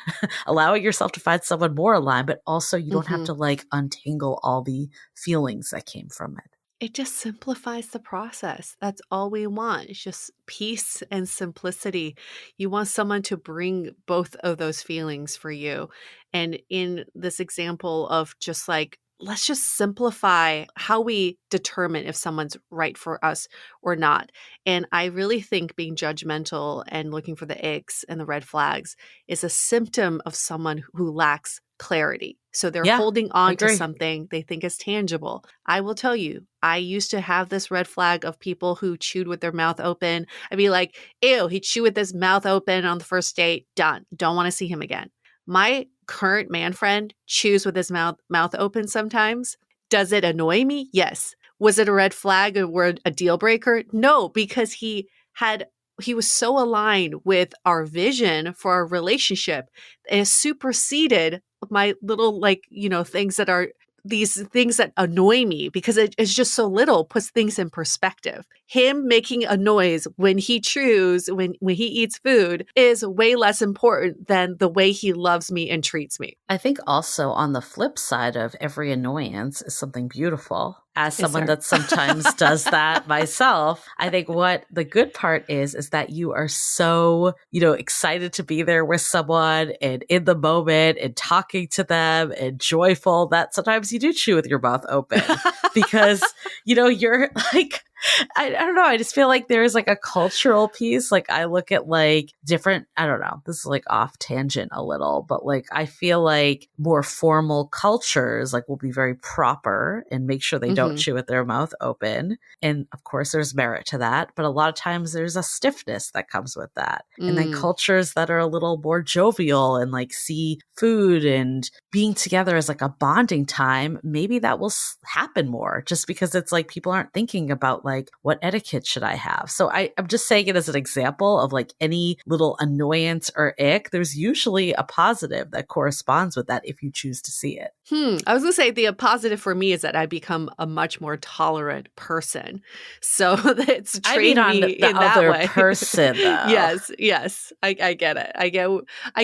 allowing yourself to find someone more aligned, but also you don't have Mhm. to like untangle all the feelings that came from it. It just simplifies the process. That's all we want. It's just peace and simplicity. You want someone to bring both of those feelings for you. And in this example of just like, let's just simplify how we determine if someone's right for us or not. And I really think being judgmental and looking for the icks and the red flags is a symptom of someone who lacks clarity. So they're Yeah, holding I on to agree. something they think is tangible. I will tell you, I used to have this red flag of people who chewed with their mouth open. I'd be like, ew, he chewed with his mouth open on the first date. Done. Don't want to see him again. My current man friend chews with his mouth open sometimes. Does it annoy me? Yes. Was it a red flag or a deal breaker? No, because he was so aligned with our vision for our relationship. It superseded my little things that are these things that annoy me because it's just so little, puts things in perspective. Him making a noise when he chews, when he eats food is way less important than the way he loves me and treats me. I think also on the flip side of every annoyance is something beautiful. As Is someone there? that sometimes does that myself, I think what the good part is that you are so, excited to be there with someone and in the moment and talking to them and joyful that sometimes you do chew with your mouth open because, you're like, I don't know. I just feel like there is like a cultural piece. Like I look at like different, I don't know, this is like off tangent a little, but like I feel like more formal cultures like will be very proper and make sure they don't chew with their mouth open. And of course there's merit to that, but a lot of times there's a stiffness that comes with that. And then cultures that are a little more jovial and like see food and being together as like a bonding time, maybe that will happen more just because it's like people aren't thinking about like what etiquette should I have. So I'm just saying it as an example of like any little annoyance or ick, there's usually a positive that corresponds with that if you choose to see it. I was going to say the positive for me is that I become a much more tolerant person. So it's trained on me the in that other way. person though. Yes. I get it. I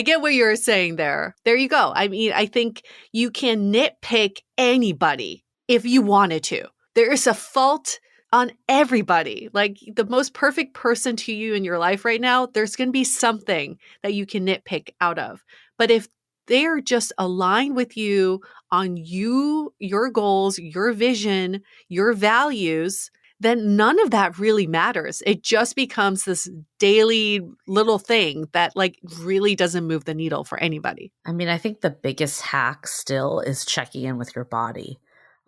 get what you're saying there. There you go. I mean, I think you can nitpick anybody if you wanted to. There is a fault on everybody. Like the most perfect person to you in your life right now, there's going to be something that you can nitpick out of. But if they're just aligned with you on your goals, your vision, your values, then none of that really matters. It just becomes this daily little thing that like really doesn't move the needle for anybody. I mean, I think the biggest hack still is checking in with your body.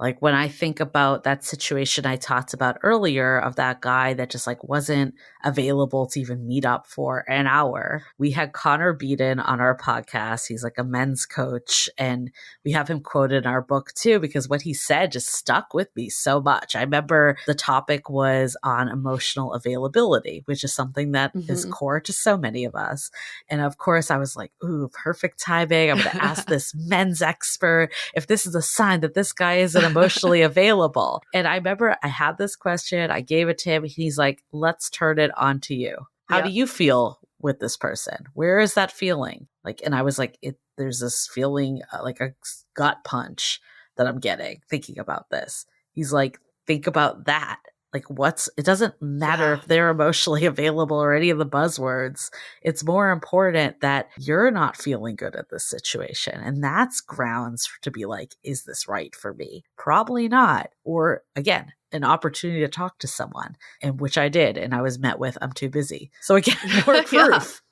Like when I think about that situation I talked about earlier of that guy that just like wasn't available to even meet up for an hour. We had Connor Beaton on our podcast. He's like a men's coach and we have him quoted in our book too, because what he said just stuck with me so much. I remember the topic was on emotional availability, which is something that is core to so many of us. And of course I was like, ooh, perfect timing. I'm going to ask this men's expert if this is a sign that this guy isn't emotionally available. And I remember I had this question, I gave it to him. He's like, let's turn it on to you. How do you feel with this person? Where is that feeling? Like, and I was like, there's this feeling like a gut punch that I'm getting thinking about this. He's like, think about that. Like it doesn't matter if they're emotionally available or any of the buzzwords. It's more important that you're not feeling good at this situation. And that's grounds to be like, is this right for me? Probably not. Or again, an opportunity to talk to someone, and which I did. And I was met with, I'm too busy. So again,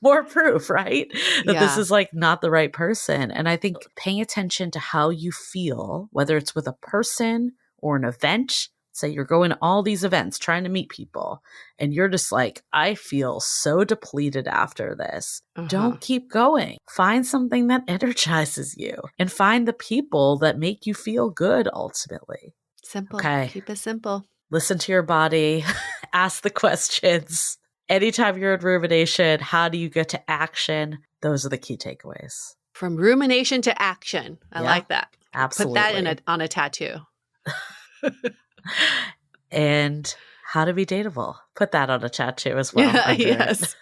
more proof, right? That this is like not the right person. And I think paying attention to how you feel, whether it's with a person or an event, say you're going to all these events trying to meet people and you're just like, I feel so depleted after this. Don't keep going. Find something that energizes you and find the people that make you feel good ultimately. Simple. Okay. Keep it simple. Listen to your body. Ask the questions. Anytime you're in rumination, how do you get to action? Those are the key takeaways. From rumination to action. I like that. Absolutely. Put that on a tattoo. And how to be dateable. Put that on a tattoo as well. Yes.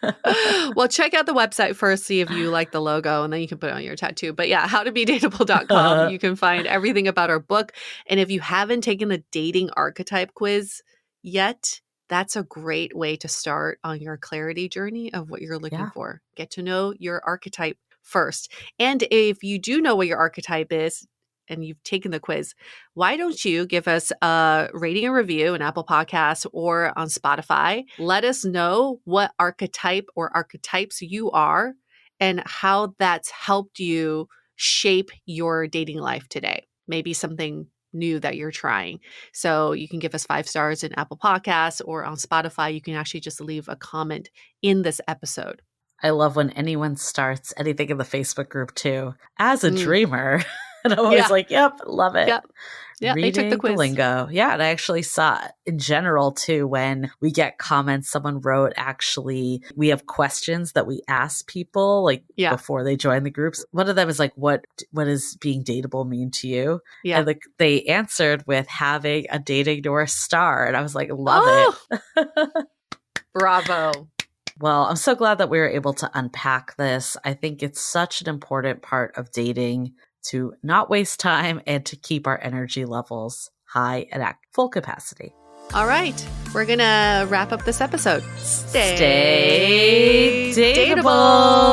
Well, check out the website first, see if you like the logo, and then you can put it on your tattoo. But yeah, howtobedateable.com. You can find everything about our book. And if you haven't taken the dating archetype quiz yet, that's a great way to start on your clarity journey of what you're looking for. Get to know your archetype first. And if you do know what your archetype is, and you've taken the quiz, why don't you give us a rating and review in Apple Podcasts or on Spotify? Let us know what archetype or archetypes you are and how that's helped you shape your dating life today. Maybe something new that you're trying. So you can give us 5 stars in Apple Podcasts or on Spotify. You can actually just leave a comment in this episode. I love when anyone starts anything in the Facebook group too. As a dreamer, and I'm always like, yep, love it. Yep. Yeah, they took the reading the quiz. lingo. Yeah, and I actually saw in general too, when we get comments, someone wrote, actually, we have questions that we ask people like Yeah. before they join the groups. One of them is like, what does being dateable mean to you? Yeah. And like they answered with having a dating North Star. And I was like, love it. Bravo. Well, I'm so glad that we were able to unpack this. I think it's such an important part of dating to not waste time and to keep our energy levels high and at full capacity. All right. We're going to wrap up this episode. Stay dateable.